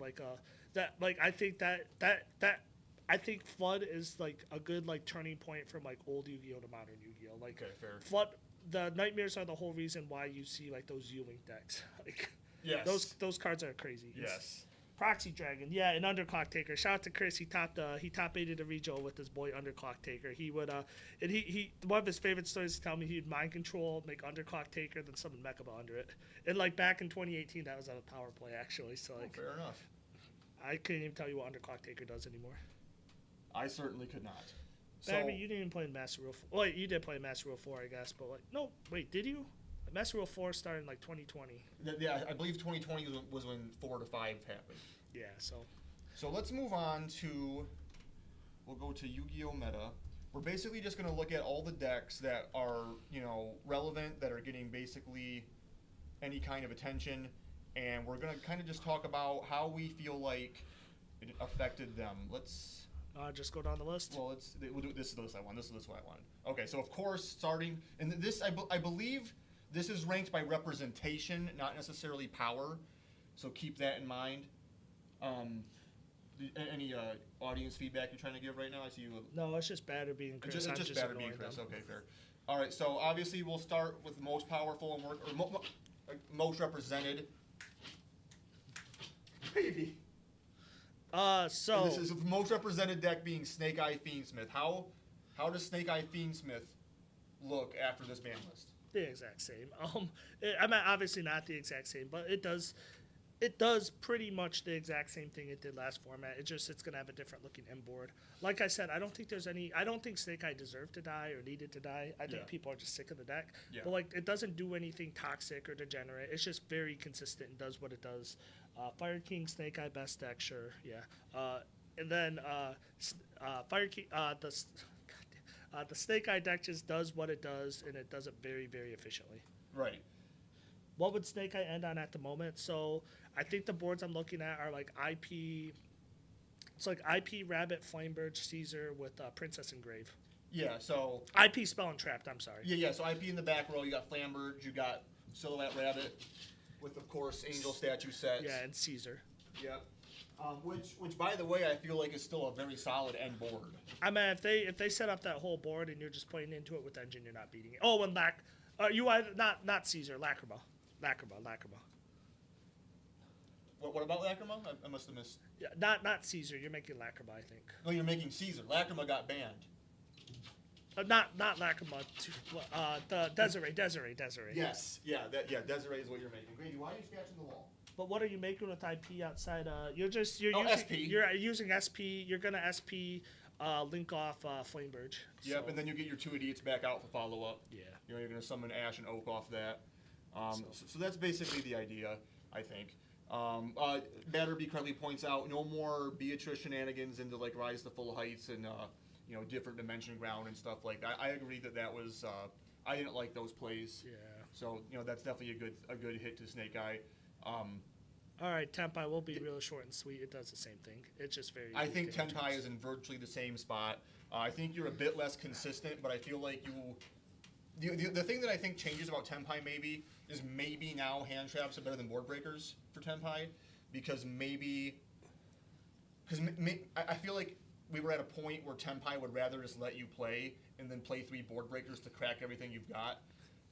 I think Flood is like a good like turning point from like old Yu-Gi-Oh to modern Yu-Gi-Oh. Like okay, fair. Flood, the Nightmares are the whole reason why you see like those U-Link decks. Like Yes. Those cards are crazy. Yes. Proxy Dragon, yeah, an Underclock Taker. Shout out to Chris. He top aided a regional with his boy Underclock Taker. He would and he one of his favorite stories to tell me he'd mind control, make Underclock Taker, then summon Mechaba under it. And like back in 2018, that was on a power play actually. So like, fair enough. I couldn't even tell you what Underclock Taker does anymore. I certainly could not. But, I mean, you didn't even play in Master Rule 4. Well, you did play in Master Rule 4, I guess, but like, no, wait, did you? Master Rule 4 started in like 2020. Yeah, I believe 2020 was when 4 to 5 happened. Yeah, so. So let's move on to. We'll go to Yu-Gi-Oh! Meta. We're basically just going to look at all the decks that are, relevant, that are getting basically any kind of attention, and we're going to kind of just talk about how we feel like it affected them. Let's. Just go down the list. Well, we'll do this is the list I want. This is what I want. Okay, so of course, starting and this I believe this is ranked by representation, not necessarily power. So keep that in mind. Any audience feedback you're trying to give right now? I see you. No, it's just Batterby and Chris. Just Batterby and Chris. Okay, fair. All right, so obviously we'll start with most powerful and most represented. Baby. So and this is the most represented deck being Snake Eye Fiendsmith. How does Snake Eye Fiendsmith look after this ban list? The exact same. I mean, obviously not the exact same, but it does pretty much the exact same thing it did last format. It's gonna have a different looking end board. Like I said, I don't think Snake Eye deserved to die or needed to die. I think people are just sick of the deck. Yeah. But like, it doesn't do anything toxic or degenerate. It's just very consistent and does what it does. Fire King, Snake Eye, best deck, sure, yeah. And then Fire King, the Snake Eye deck just does what it does, and it does it very, very efficiently. Right. What would Snake Eye end on at the moment? So I think the boards I'm looking at are like IP. It's like IP, Rabbit, Flamebird, Caesar with Princess Engrave. Yeah, so... IP, Spell, and Trapped, I'm sorry. Yeah, so IP in the back row, you got Flambird, you got Silhouette Rabbit, with, of course, Angel Statue sets. Yeah, and Caesar. Yeah. Which, by the way, I feel like is still a very solid end board. I mean, if they set up that whole board and you're just playing into it with Engine, you're not beating it. Oh, and not Caesar, Lacrima. What about Lacrima? I must have missed. Yeah, not Caesar. You're making Lacrima, I think. No, you're making Caesar. Lacrima got banned. Not Lacrima. The Desiree. Yes. Desiree is what you're making. Grady, why are you scratching the wall? But what are you making with IP outside? You're using SP. You're gonna SP link off Flamebird. Yep, so. And then you get your 2 idiots back out for follow up. Yeah. You're gonna summon Ash and Oak off that. So that's basically the idea, I think. Batterby correctly points out no more Beatrice shenanigans into like Rise to Full Heights and different dimension ground and stuff like that. I agree that was I didn't like those plays. Yeah. So that's definitely a good hit to Snake Eye. All right, Tenpai will be real short and sweet. It does the same thing. It's just very. I think Tenpai is in virtually the same spot. I think you're a bit less consistent, but I feel like the thing that I think changes about Tenpai maybe is maybe now hand traps are better than board breakers for Tenpai, because I feel like we were at a point where Tenpai would rather just let you play and then play 3 board breakers to crack everything you've got.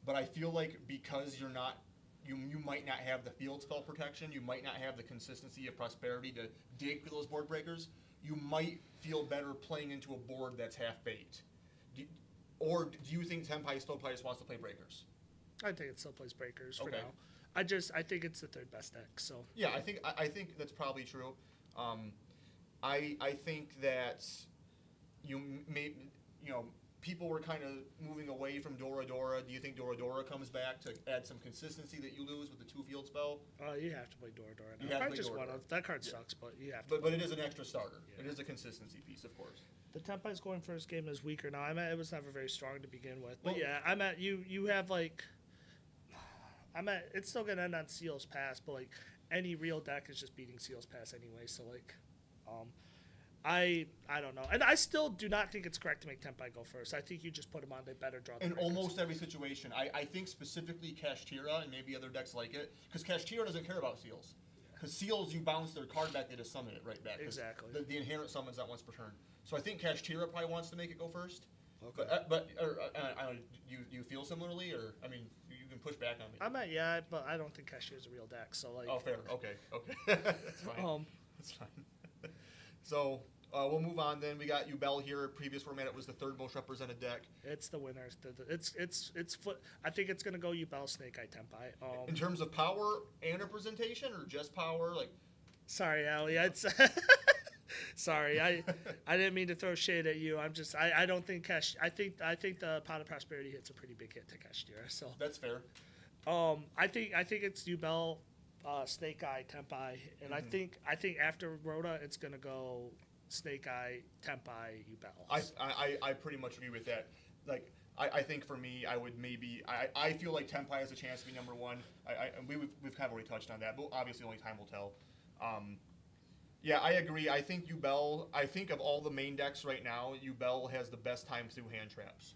But I feel like because you're not. You might not have the field spell protection. You might not have the consistency of prosperity to dig for those board breakers. You might feel better playing into a board that's half baked. Or do you think Tenpai still just wants to play breakers? I think it still plays breakers for now. I think it's the 3rd best deck. So yeah, I think that's probably true. I think that people were kind of moving away from Dora Dora. Do you think Dora Dora comes back to add some consistency that you lose with the 2 field spell? You have to play Dora Dora now. You have to play Dora Dora. That card sucks, but you have to. But it is an extra starter. Yeah. It is a consistency piece, of course. The Tenpai's going first game is weaker now. It was never very strong to begin with. But yeah, you have like. It's still gonna end on Seal's Pass, but like any real deck is just beating Seal's Pass anyway. So like, I don't know, and I still do not think it's correct to make Tenpai go first. I think you just put him on. They better draw. In almost every situation, I think specifically Kashtira and maybe other decks like it, because Kashtira doesn't care about Seals. Because Seals, you bounce their card back, they just summon it right back. Exactly. The inherent summons that once per turn. So I think Kashtira probably wants to make it go first. Okay. But you feel similarly, or I mean, you can push back on me. I'm at but I don't think Cashier is a real deck. So like. Oh, fair. Okay. That's fine. That's fine. So we'll move on then. We got Ubel here. Previous format, it was the third most represented deck. It's the winner. It's I think it's gonna go Ubel, Snake Eye, Tempai. In terms of power and representation, or just power, like. Sorry, Allie. Sorry, I didn't mean to throw shade at you. I'm just I don't think I think the Pot of Prosperity hit's a pretty big hit to Cashier. So That's fair. I think it's Ubel, Snake Eye, Tempai, and I think after Rhoda it's gonna go Snake Eye, Tempai, Ubel. I pretty much agree with that. Like I think for me, I would maybe I feel like Tempai has a chance to be number one. We've kind of already touched on that, but obviously only time will tell. Yeah, I agree. I think Ubel. I think of all the main decks right now, Ubel has the best time through hand traps.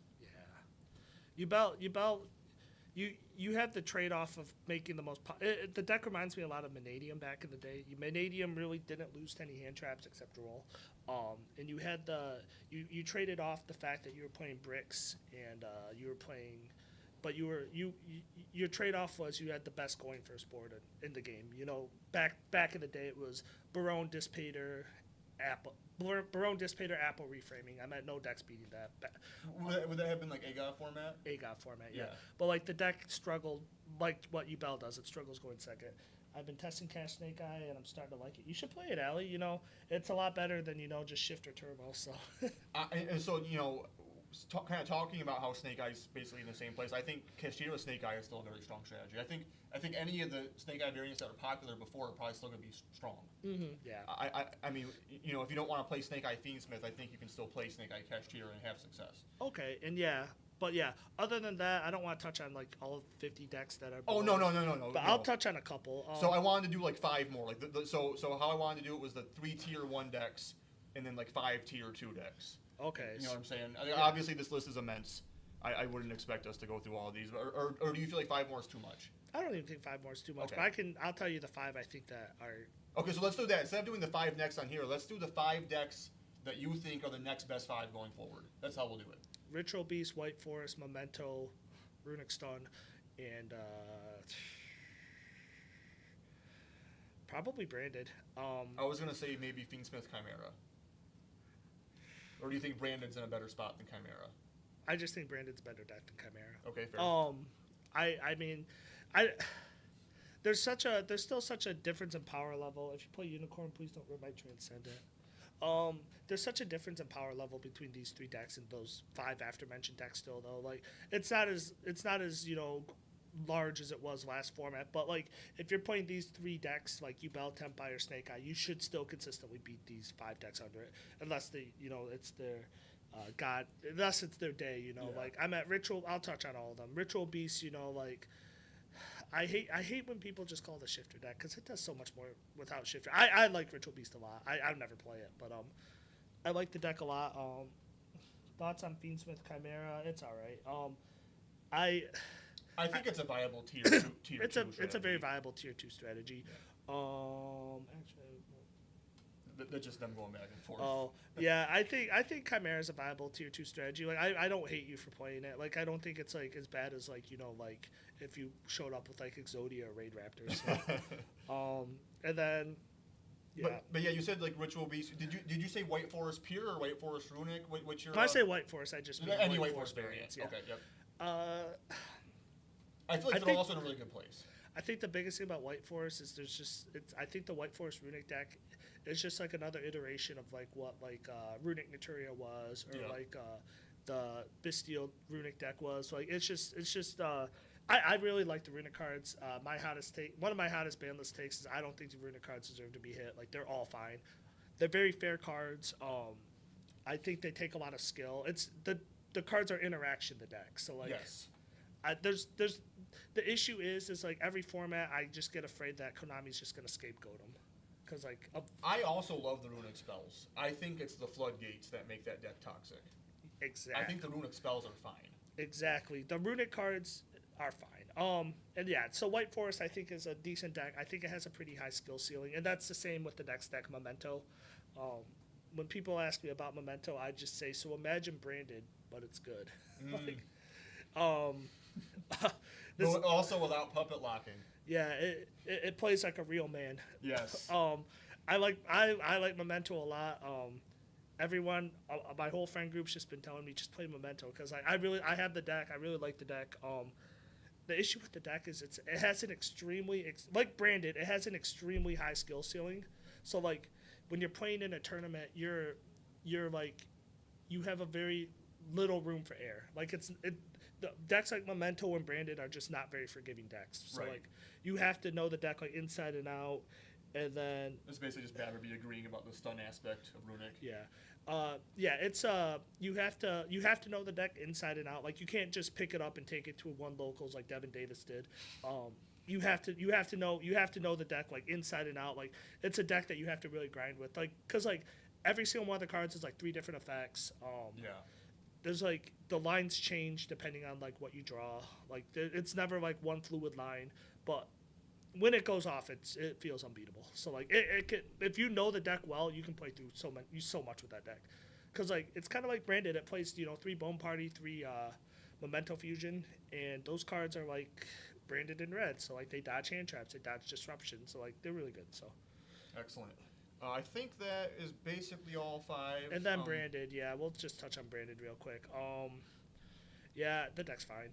Yeah, Ubel. You have the trade-off of making the most. The deck reminds me a lot of Manadium back in the day. Manadium really didn't lose to any hand traps except roll, and you had you traded off the fact that you were playing bricks and you were playing, but your trade-off was you had the best going first board in the game. You know, back in the day it was Barone, Dissipator, Apple. Barone, Dissipator, Apple reframing. I'm at no decks beating that. Would that have been like AGOT format? AGOT format, yeah. But like the deck struggled, like what Ubel does. It struggles going second. I've been testing Cash Snake Eye, and I'm starting to like it. You should play it, Allie. You know, it's a lot better than just Shift or Turbo. So. And so kind of talking about how Snake Eye is basically in the same place. I think Cashier with Snake Eye is still a very strong strategy. I think any of the Snake Eye variants that were popular before are probably still going to be strong. Mm-hmm, yeah. I mean, if you don't want to play Snake Eye Fiendsmith, I think you can still play Snake Eye Cashier and have success. Okay, and but other than that, I don't want to touch on like all 50 decks that are. Oh no. But I'll touch on a couple. So I wanted to do like 5 more. Like so how I wanted to do it was the 3 tier 1 decks and then like 5 tier 2 decks. Okay. You know what I'm saying? Obviously, this list is immense. I wouldn't expect us to go through all of these, or do you feel like 5 more is too much? I don't even think 5 more is too much, Okay. but I'll tell you the 5 I think that are. Okay, so let's do that. Instead of doing the 5 decks on here, let's do the 5 decks that you think are the next best 5 going forward. That's how we'll do it. Ritual Beast, White Forest, Memento, Runic Stun, and probably Branded. I was gonna say maybe Fiendsmith Chimera. Or do you think Brandon's in a better spot than Chimera? I just think Brandon's better deck than Chimera. Okay, fair. I mean, there's still such a difference in power level. If you play Unicorn, please don't ruin my Transcendent. There's such a difference in power level between these 3 decks and those 5 aforementioned decks. Still, though, like it's not as large as it was last format. But like if you're playing these 3 decks like Ubel, Tempai, or Snake Eye, you should still consistently beat these 5 decks under it, unless it's their unless it's their day. Like I'm at Ritual. I'll touch on all of them. Ritual Beast. Like. I hate when people just call it a shifter deck because it does so much more without shifter. I like Ritual Beast a lot. I'll never play it, but I like the deck a lot. Thoughts on Fiendsmith Chimera? It's all right. I think it's a viable tier 2 strategy. It's a very viable tier 2 strategy. Yeah. Actually. That's just them going back and forth. Oh yeah, I think Chimera is a viable tier 2 strategy. Like I don't hate you for playing it. Like I don't think it's like as bad as like like if you showed up with like Exodia or Raid Raptors. So. And then. Yeah. But yeah, you said like Ritual Beast. Did you say White Forest Pure or White Forest Runic? What's your? When I say White Forest, I just mean any White Forest variants. Yeah. Okay. Yep. I feel like they're also in a really good place. I think the biggest thing about White Forest is I think the White Forest Runic deck is just like another iteration of like what like Runic Naturia was, or like the Bestial Runic deck was. Like it's just I really like the Runic cards. One of my hottest ban list takes is I don't think the Runic cards deserve to be hit. Like they're all fine. They're very fair cards. I think they take a lot of skill. It's the cards are interaction the deck. So like yes. There's the issue is like every format I just get afraid that Konami's just gonna scapegoat them, because like I also love the Runic spells. I think it's the floodgates that make that deck toxic. Exactly. I think the Runic spells are fine. Exactly. The Runic cards are fine. And yeah, so White Forest I think is a decent deck. I think it has a pretty high skill ceiling, and that's the same with the next deck, Memento. When people ask me about Memento, I just say, so imagine Branded, but it's good. This, But also without puppet locking. yeah, it plays like a real man. Yes. I like Memento a lot. Everyone, my whole friend group's just been telling me just play Memento because I have the deck. I really like the deck. The issue with the deck is it has an extremely like Branded. It has an extremely high skill ceiling. So like when you're playing in a tournament, you're like you have a very little room for error. Like the decks like Memento and Branded are just not very forgiving decks. So Right. like you have to know the deck like inside and out, and then It's basically just Batterby agreeing about the stun aspect of Runic. it's you have to know the deck inside and out. Like you can't just pick it up and take it to one locals like Devin Davis did. You have to know the deck like inside and out. Like it's a deck that you have to really grind with. Like because like every single one of the cards is like 3 different effects. There's like the lines change depending on like what you draw. Like it's never like one fluid line, but when it goes off, it feels unbeatable. So like it can, if you know the deck well, you can play through so much with that deck, because like it's kind of like Branded. It plays 3 Bone Party, 3 Memento Fusion, and those cards are like branded in red. So like they dodge hand traps, they dodge disruption. So like they're really good. So Excellent. I think that is basically all 5. and then Branded, yeah, we'll just touch on Branded real quick. Yeah, the deck's fine.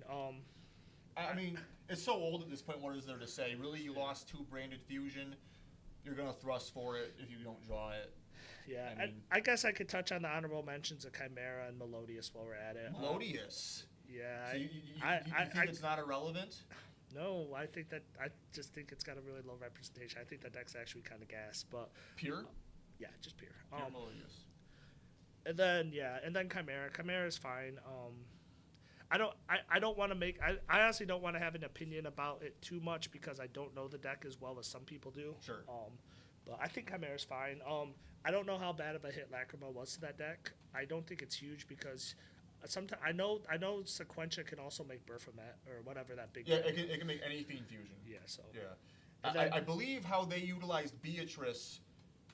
I mean, it's so old at this point. What is there to say? Really, you lost 2 Branded Fusion. You're gonna thrust for it if you don't draw it. Yeah, I mean, I guess I could touch on the honorable mentions of Chimera and Melodious while we're at it. Melodious. Yeah, So you think it's not irrelevant? No, I just think it's got a really low representation. I think that deck's actually kind of gas, but Pure? yeah, just pure. Pure Melodious. And then Chimera. Chimera is fine. I don't want to make. I honestly don't want to have an opinion about it too much because I don't know the deck as well as some people do. Sure. But I think Chimera's fine. I don't know how bad of a hit Lacrima was to that deck. I don't think it's huge because sometimes I know Sequentia can also make Baphomet or whatever that big. Yeah, it can make any Fiend Fusion. Yeah. So. Yeah. I believe how they utilized Beatrice.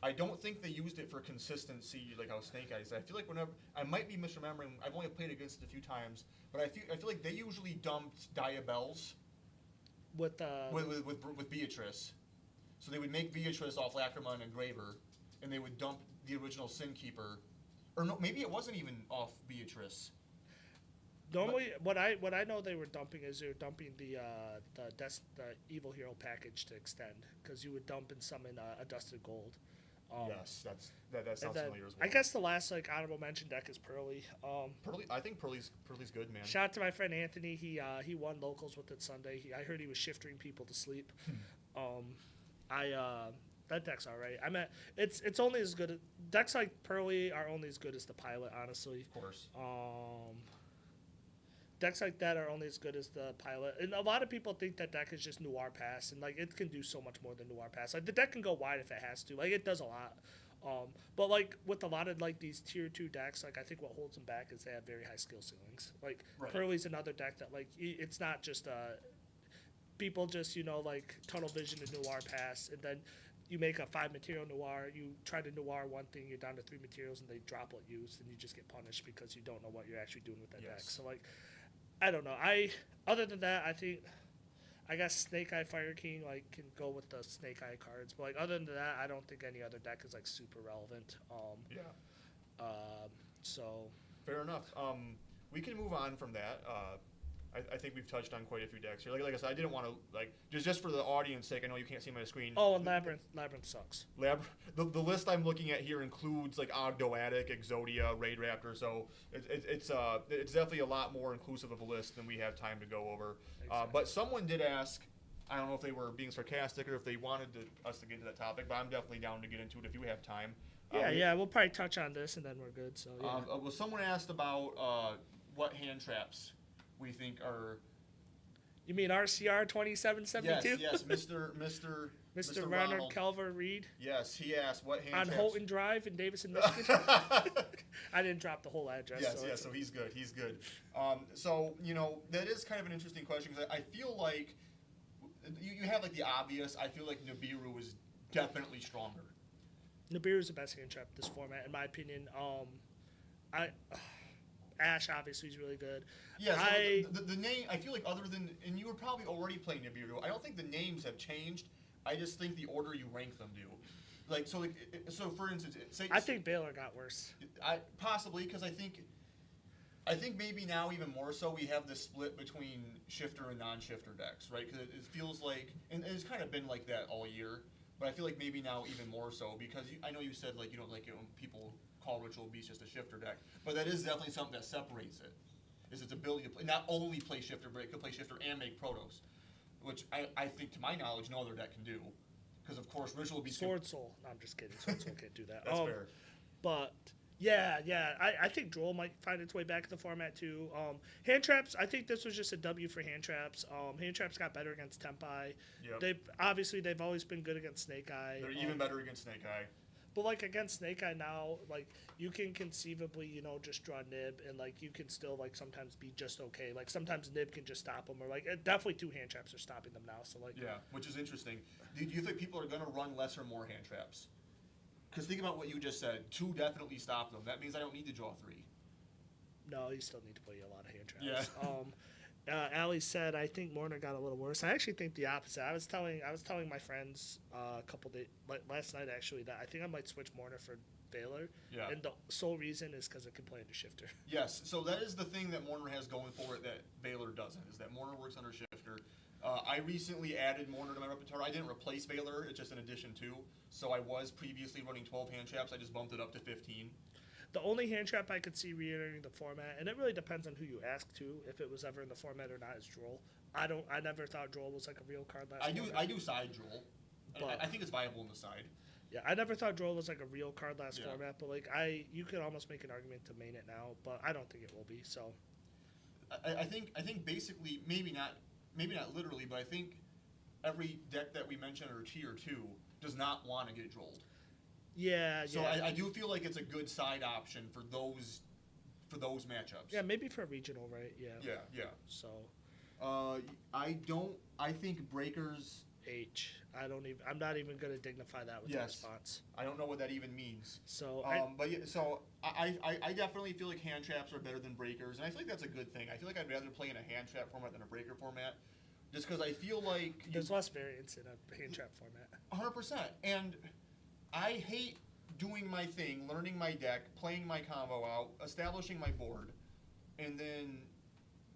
I don't think they used it for consistency like how Snake Eyes. I feel like whenever I might be misremembering. I've only played against it a few times, but I feel like they usually dumped Diabells with Beatrice. So they would make Beatrice off Lacrima and Engraver, and they would dump the original Sin Keeper, or no, maybe it wasn't even off Beatrice. Normally, what I know they were dumping is they were dumping the Evil Hero package to extend because you would dump and summon a Dusted Gold. Yes, that sounds familiar as well. I guess the last like honorable mention deck is Pearly. Pearly, I think Pearly's good, man. Shout out to my friend Anthony. He won locals with it Sunday. I heard he was shifting people to sleep. That deck's all right. I mean, it's only as good. Decks like Pearly are only as good as the pilot, honestly. Of course. Decks like that are only as good as the pilot, and a lot of people think that deck is just Noir Pass, and like it can do so much more than Noir Pass. Like the deck can go wide if it has to. Like it does a lot. But like with a lot of like these tier 2 decks, like I think what holds them back is they have very high skill ceilings. Like right. Pearly's another deck that like it's not just people just like tunnel vision to Noir Pass, and then you make a 5 material Noir, you try to Noir one thing, you're down to 3 materials, and they droplet use, and you just get punished because you don't know what you're actually doing with that deck. So like, I don't know. Other than that, I guess Snake Eye Fire King like can go with the Snake Eye cards, but like other than that, I don't think any other deck is like super relevant. So fair enough. We can move on from that. I think we've touched on quite a few decks here. Like I said, I didn't want to just for the audience sake. I know you can't see my screen. Oh, and Labyrinth sucks. The list I'm looking at here includes like Ogdo Attic, Exodia, Raid Raptor. So it's definitely a lot more inclusive of a list than we have time to go over. Exactly. But someone did ask. I don't know if they were being sarcastic or if they wanted us to get into that topic, but I'm definitely down to get into it if you have time. We'll probably touch on this and then we're good. So yeah. Well, someone asked about what hand traps we think are. You mean RCR 2772? Yes, Mr. Ronald Calver Reed. Yes, he asked what hand on traps. Holton Drive in Davison, Michigan. I didn't drop the whole address. So he's good. He's good. So that is kind of an interesting question because I feel like you have like the obvious. I feel like Nibiru is definitely stronger. Nibiru is the best hand trap in this format, in my opinion. Ash obviously is really good. Yeah, so the name, I feel like other than, and you were probably already playing Nibiru, I don't think the names have changed. I just think the order you rank them do. Like, so for instance, I think Baylor got worse. Possibly, because I think maybe now even more so we have this split between shifter and non-shifter decks, right? Because it feels like, and it's kind of been like that all year, but I feel like maybe now even more so because I know you said like you don't like it when people call Ritual Beast just a shifter deck, but that is definitely something that separates it. Is its ability to play, not only play shifter, but it could play shifter and make Protos, which I think, to my knowledge, no other deck can do. Because, of course, Ritual Beast... Sword Soul. No, I'm just kidding. Sword Soul can't do that. That's fair. But, yeah. I think Droll might find its way back in the format, too. Hand Traps, I think this was just a W for Hand Traps. Hand Traps got better against Tempai. Yep. They've always been good against Snake Eye. They're even better against Snake Eye. But, like, against Snake Eye now, like, you can conceivably, just draw Nib, and, like, you can still, like, sometimes be just okay. Like, sometimes Nib can just stop them, or, like, definitely 2 hand traps are stopping them now, so, like... Yeah, which is interesting. Do you think people are going to run less or more hand traps? Because think about what you just said. 2 definitely stop them. That means I don't need to draw 3. No, you still need to play a lot of hand traps. Yeah. Allie said, I think Morner got a little worse. I actually think the opposite. I was telling my friends a couple days, last night actually, that I think I might switch Morner for Baylor. Yeah. And the sole reason is because it can play under shifter. Yes, so that is the thing that Morner has going for it that Baylor doesn't, is that Morner works under shifter. I recently added Morner to my repertoire. I didn't replace Baylor, it's just an addition to. So I was previously running 12 hand traps, I just bumped it up to 15. The only hand trap I could see re-entering the format, and it really depends on who you ask too, if it was ever in the format or not, is Droll. I never thought Droll was like a real card last format. I do side Droll. I think it's viable in the side. Yeah, I never thought Droll was like a real card last format, but like you could almost make an argument to main it now, but I don't think it will be. So, I think basically maybe not literally, but I think every deck that we mentioned or tier 2 does not want to get Drolled. Yeah. So I do feel like it's a good side option for those matchups. Yeah, maybe for a regional, right? Yeah. Yeah. So. I think Breakers. H. I'm not even going to dignify that with a response. I don't know what that even means. So. I definitely feel like hand traps are better than breakers, and I feel like that's a good thing. I feel like I'd rather play in a hand trap format than a breaker format, just because I feel like there's less variance in a hand trap format. 100%. And I hate doing my thing, learning my deck, playing my combo out, establishing my board, and then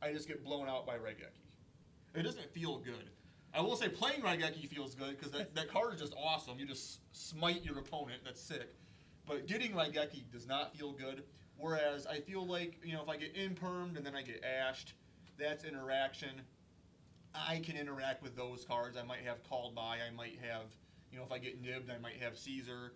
I just get blown out by Raigeki. It doesn't feel good. I will say playing Raigeki feels good because that card is just awesome. You just smite your opponent. That's sick. But getting Raigeki does not feel good. Whereas I feel like, if I get impermed and then I get ashed, that's interaction. I can interact with those cards. I might have Called By. I might have, if I get nibbed, I might have Caesar.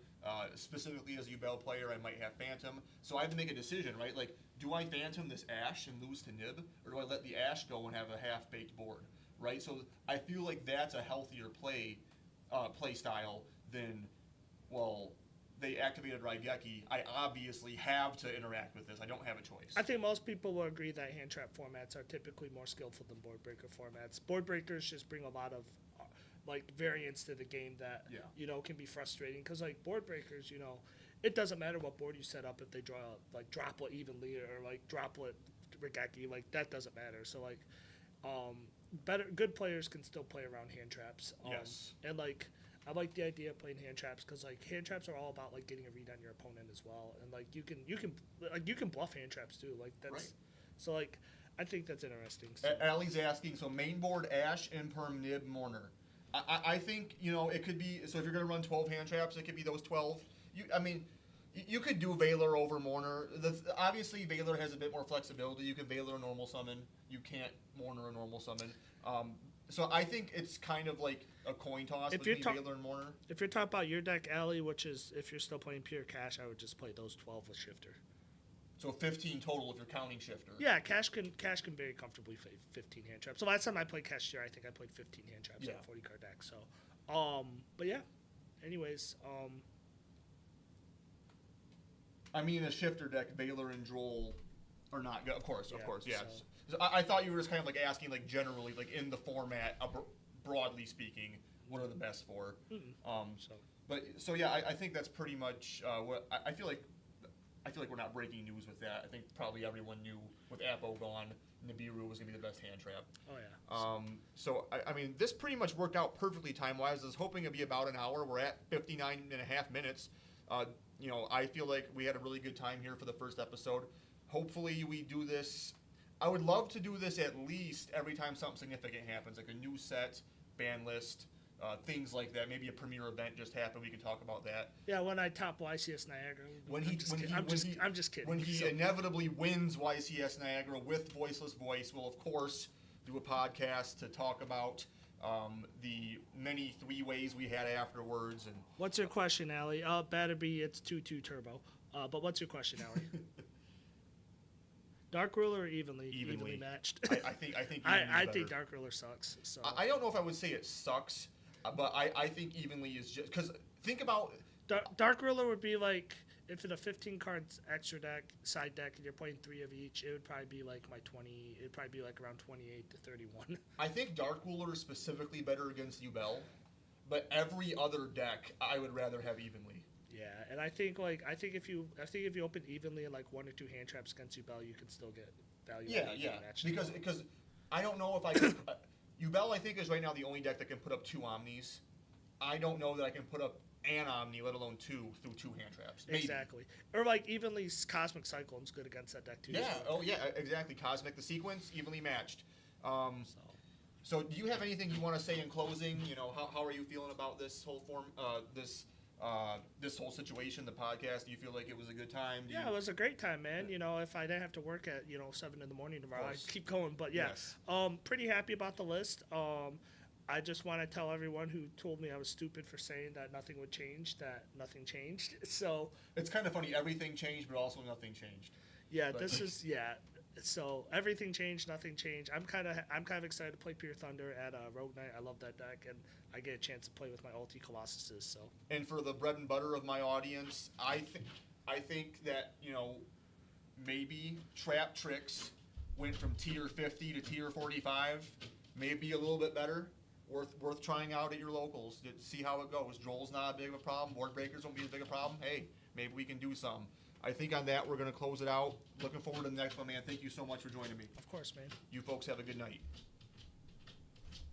Specifically as a Ubel player, I might have Phantom. So I have to make a decision, right? Like, do I Phantom this Ash and lose to Nib? Or do I let the Ash go and have a half-baked board? Right, so I feel like that's a healthier play style than, they activated Raigeki. I obviously have to interact with this. I don't have a choice. I think most people will agree that hand trap formats are typically more skillful than board breaker formats. Board breakers just bring a lot of variance to the game that can be frustrating because board breakers, it doesn't matter what board you set up if they draw droplet evenly or droplet Raigeki, that doesn't matter. So good players can still play around hand traps. Yes. And I like the idea of playing hand traps because hand traps are all about getting a read on your opponent as well, and you can bluff hand traps too. That's right. So I think that's interesting. So. Allie's asking, so main board Ash, Imperm, Nib, Morner. I think it could be, so if you're going to run 12 hand traps, it could be those 12. You could do Valor over Morner. Obviously, Valor has a bit more flexibility. You can Valor a normal summon. You can't Morner a normal summon. So I think it's kind of like a coin toss between Valor and Morner. If you're talking about your deck, Allie, which is if you're still playing pure Cash, I would just play those 12 with Shifter. So 15 total if you're counting Shifter. Yeah, Cash can very comfortably play 15 hand traps. So last time I played Cash here, I think I played 15 hand traps in a 40 card deck. So, but yeah. Anyways, in a shifter deck, Valor and Droll are not good. Of course, yeah. So I thought you were just kind of asking generally, in the format, broadly speaking, what are the best for. Mm-hmm. I think that's pretty much what I feel like. I feel like we're not breaking news with that. I think probably everyone knew with Apo gone, Nibiru was going to be the best hand trap. Oh, yeah. So I mean, this pretty much worked out perfectly time-wise. I was hoping it'd be about an hour. We're at 59 and a half minutes. I feel like we had a really good time here for the first episode. Hopefully we do this. I would love to do this at least every time something significant happens, like a new set, ban list, things like that. Maybe a premiere event just happened. We can talk about that. Yeah, when I top YCS Niagara. I'm just kidding. When he inevitably wins YCS Niagara with Voiceless Voice, we'll of course do a podcast to talk about the many 3 ways we had afterwards. And what's your question, Allie? Better be it's 2-2 turbo. But what's your question, Allie? Dark Ruler or evenly matched? I think I think Dark Ruler sucks. So I don't know if I would say it sucks, but I think evenly is just because think about Dark Ruler would be like if in a 15 cards extra deck side deck and you're playing 3 of each, it would probably be like my 20. It'd probably be like around 28 to 31. I think Dark Ruler is specifically better against Ubel, but every other deck I would rather have evenly. Yeah, and I think if you open evenly in like 1 or 2 hand traps against Ubel, you can still get value. Yeah. Because I don't know if I can. Ubel I think is right now the only deck that can put up 2 Omnis. I don't know that I can put up an Omni, let alone 2 through 2 hand traps. Maybe. Exactly. Or like evenly's Cosmic Cyclone's good against that deck too. Yeah. Oh yeah. Exactly. Cosmic the sequence evenly matched. So do you have anything you want to say in closing? How are you feeling about this whole this whole situation, the podcast? Do you feel like it was a good time? It was a great time, man. If I didn't have to work at 7 in the morning tomorrow, I'd keep going. But yeah, yes. Pretty happy about the list. I just want to tell everyone who told me I was stupid for saying that nothing would change, that nothing changed. So it's kind of funny. Everything changed, but also nothing changed. Yeah, So everything changed, nothing changed. I'm kind of excited to play Pure Thunder at Rogue Knight. I love that deck, and I get a chance to play with my ulti Colossuses. So. And for the bread and butter of my audience, I think that maybe Trap Tricks went from tier 50 to tier 45, maybe a little bit better. Worth trying out at your locals to see how it goes. Droll's not a big of a problem. Board breakers won't be as big a problem. Hey, maybe we can do some. I think on that, we're going to close it out. Looking forward to the next one, man. Thank you so much for joining me. Of course, man. You folks have a good night.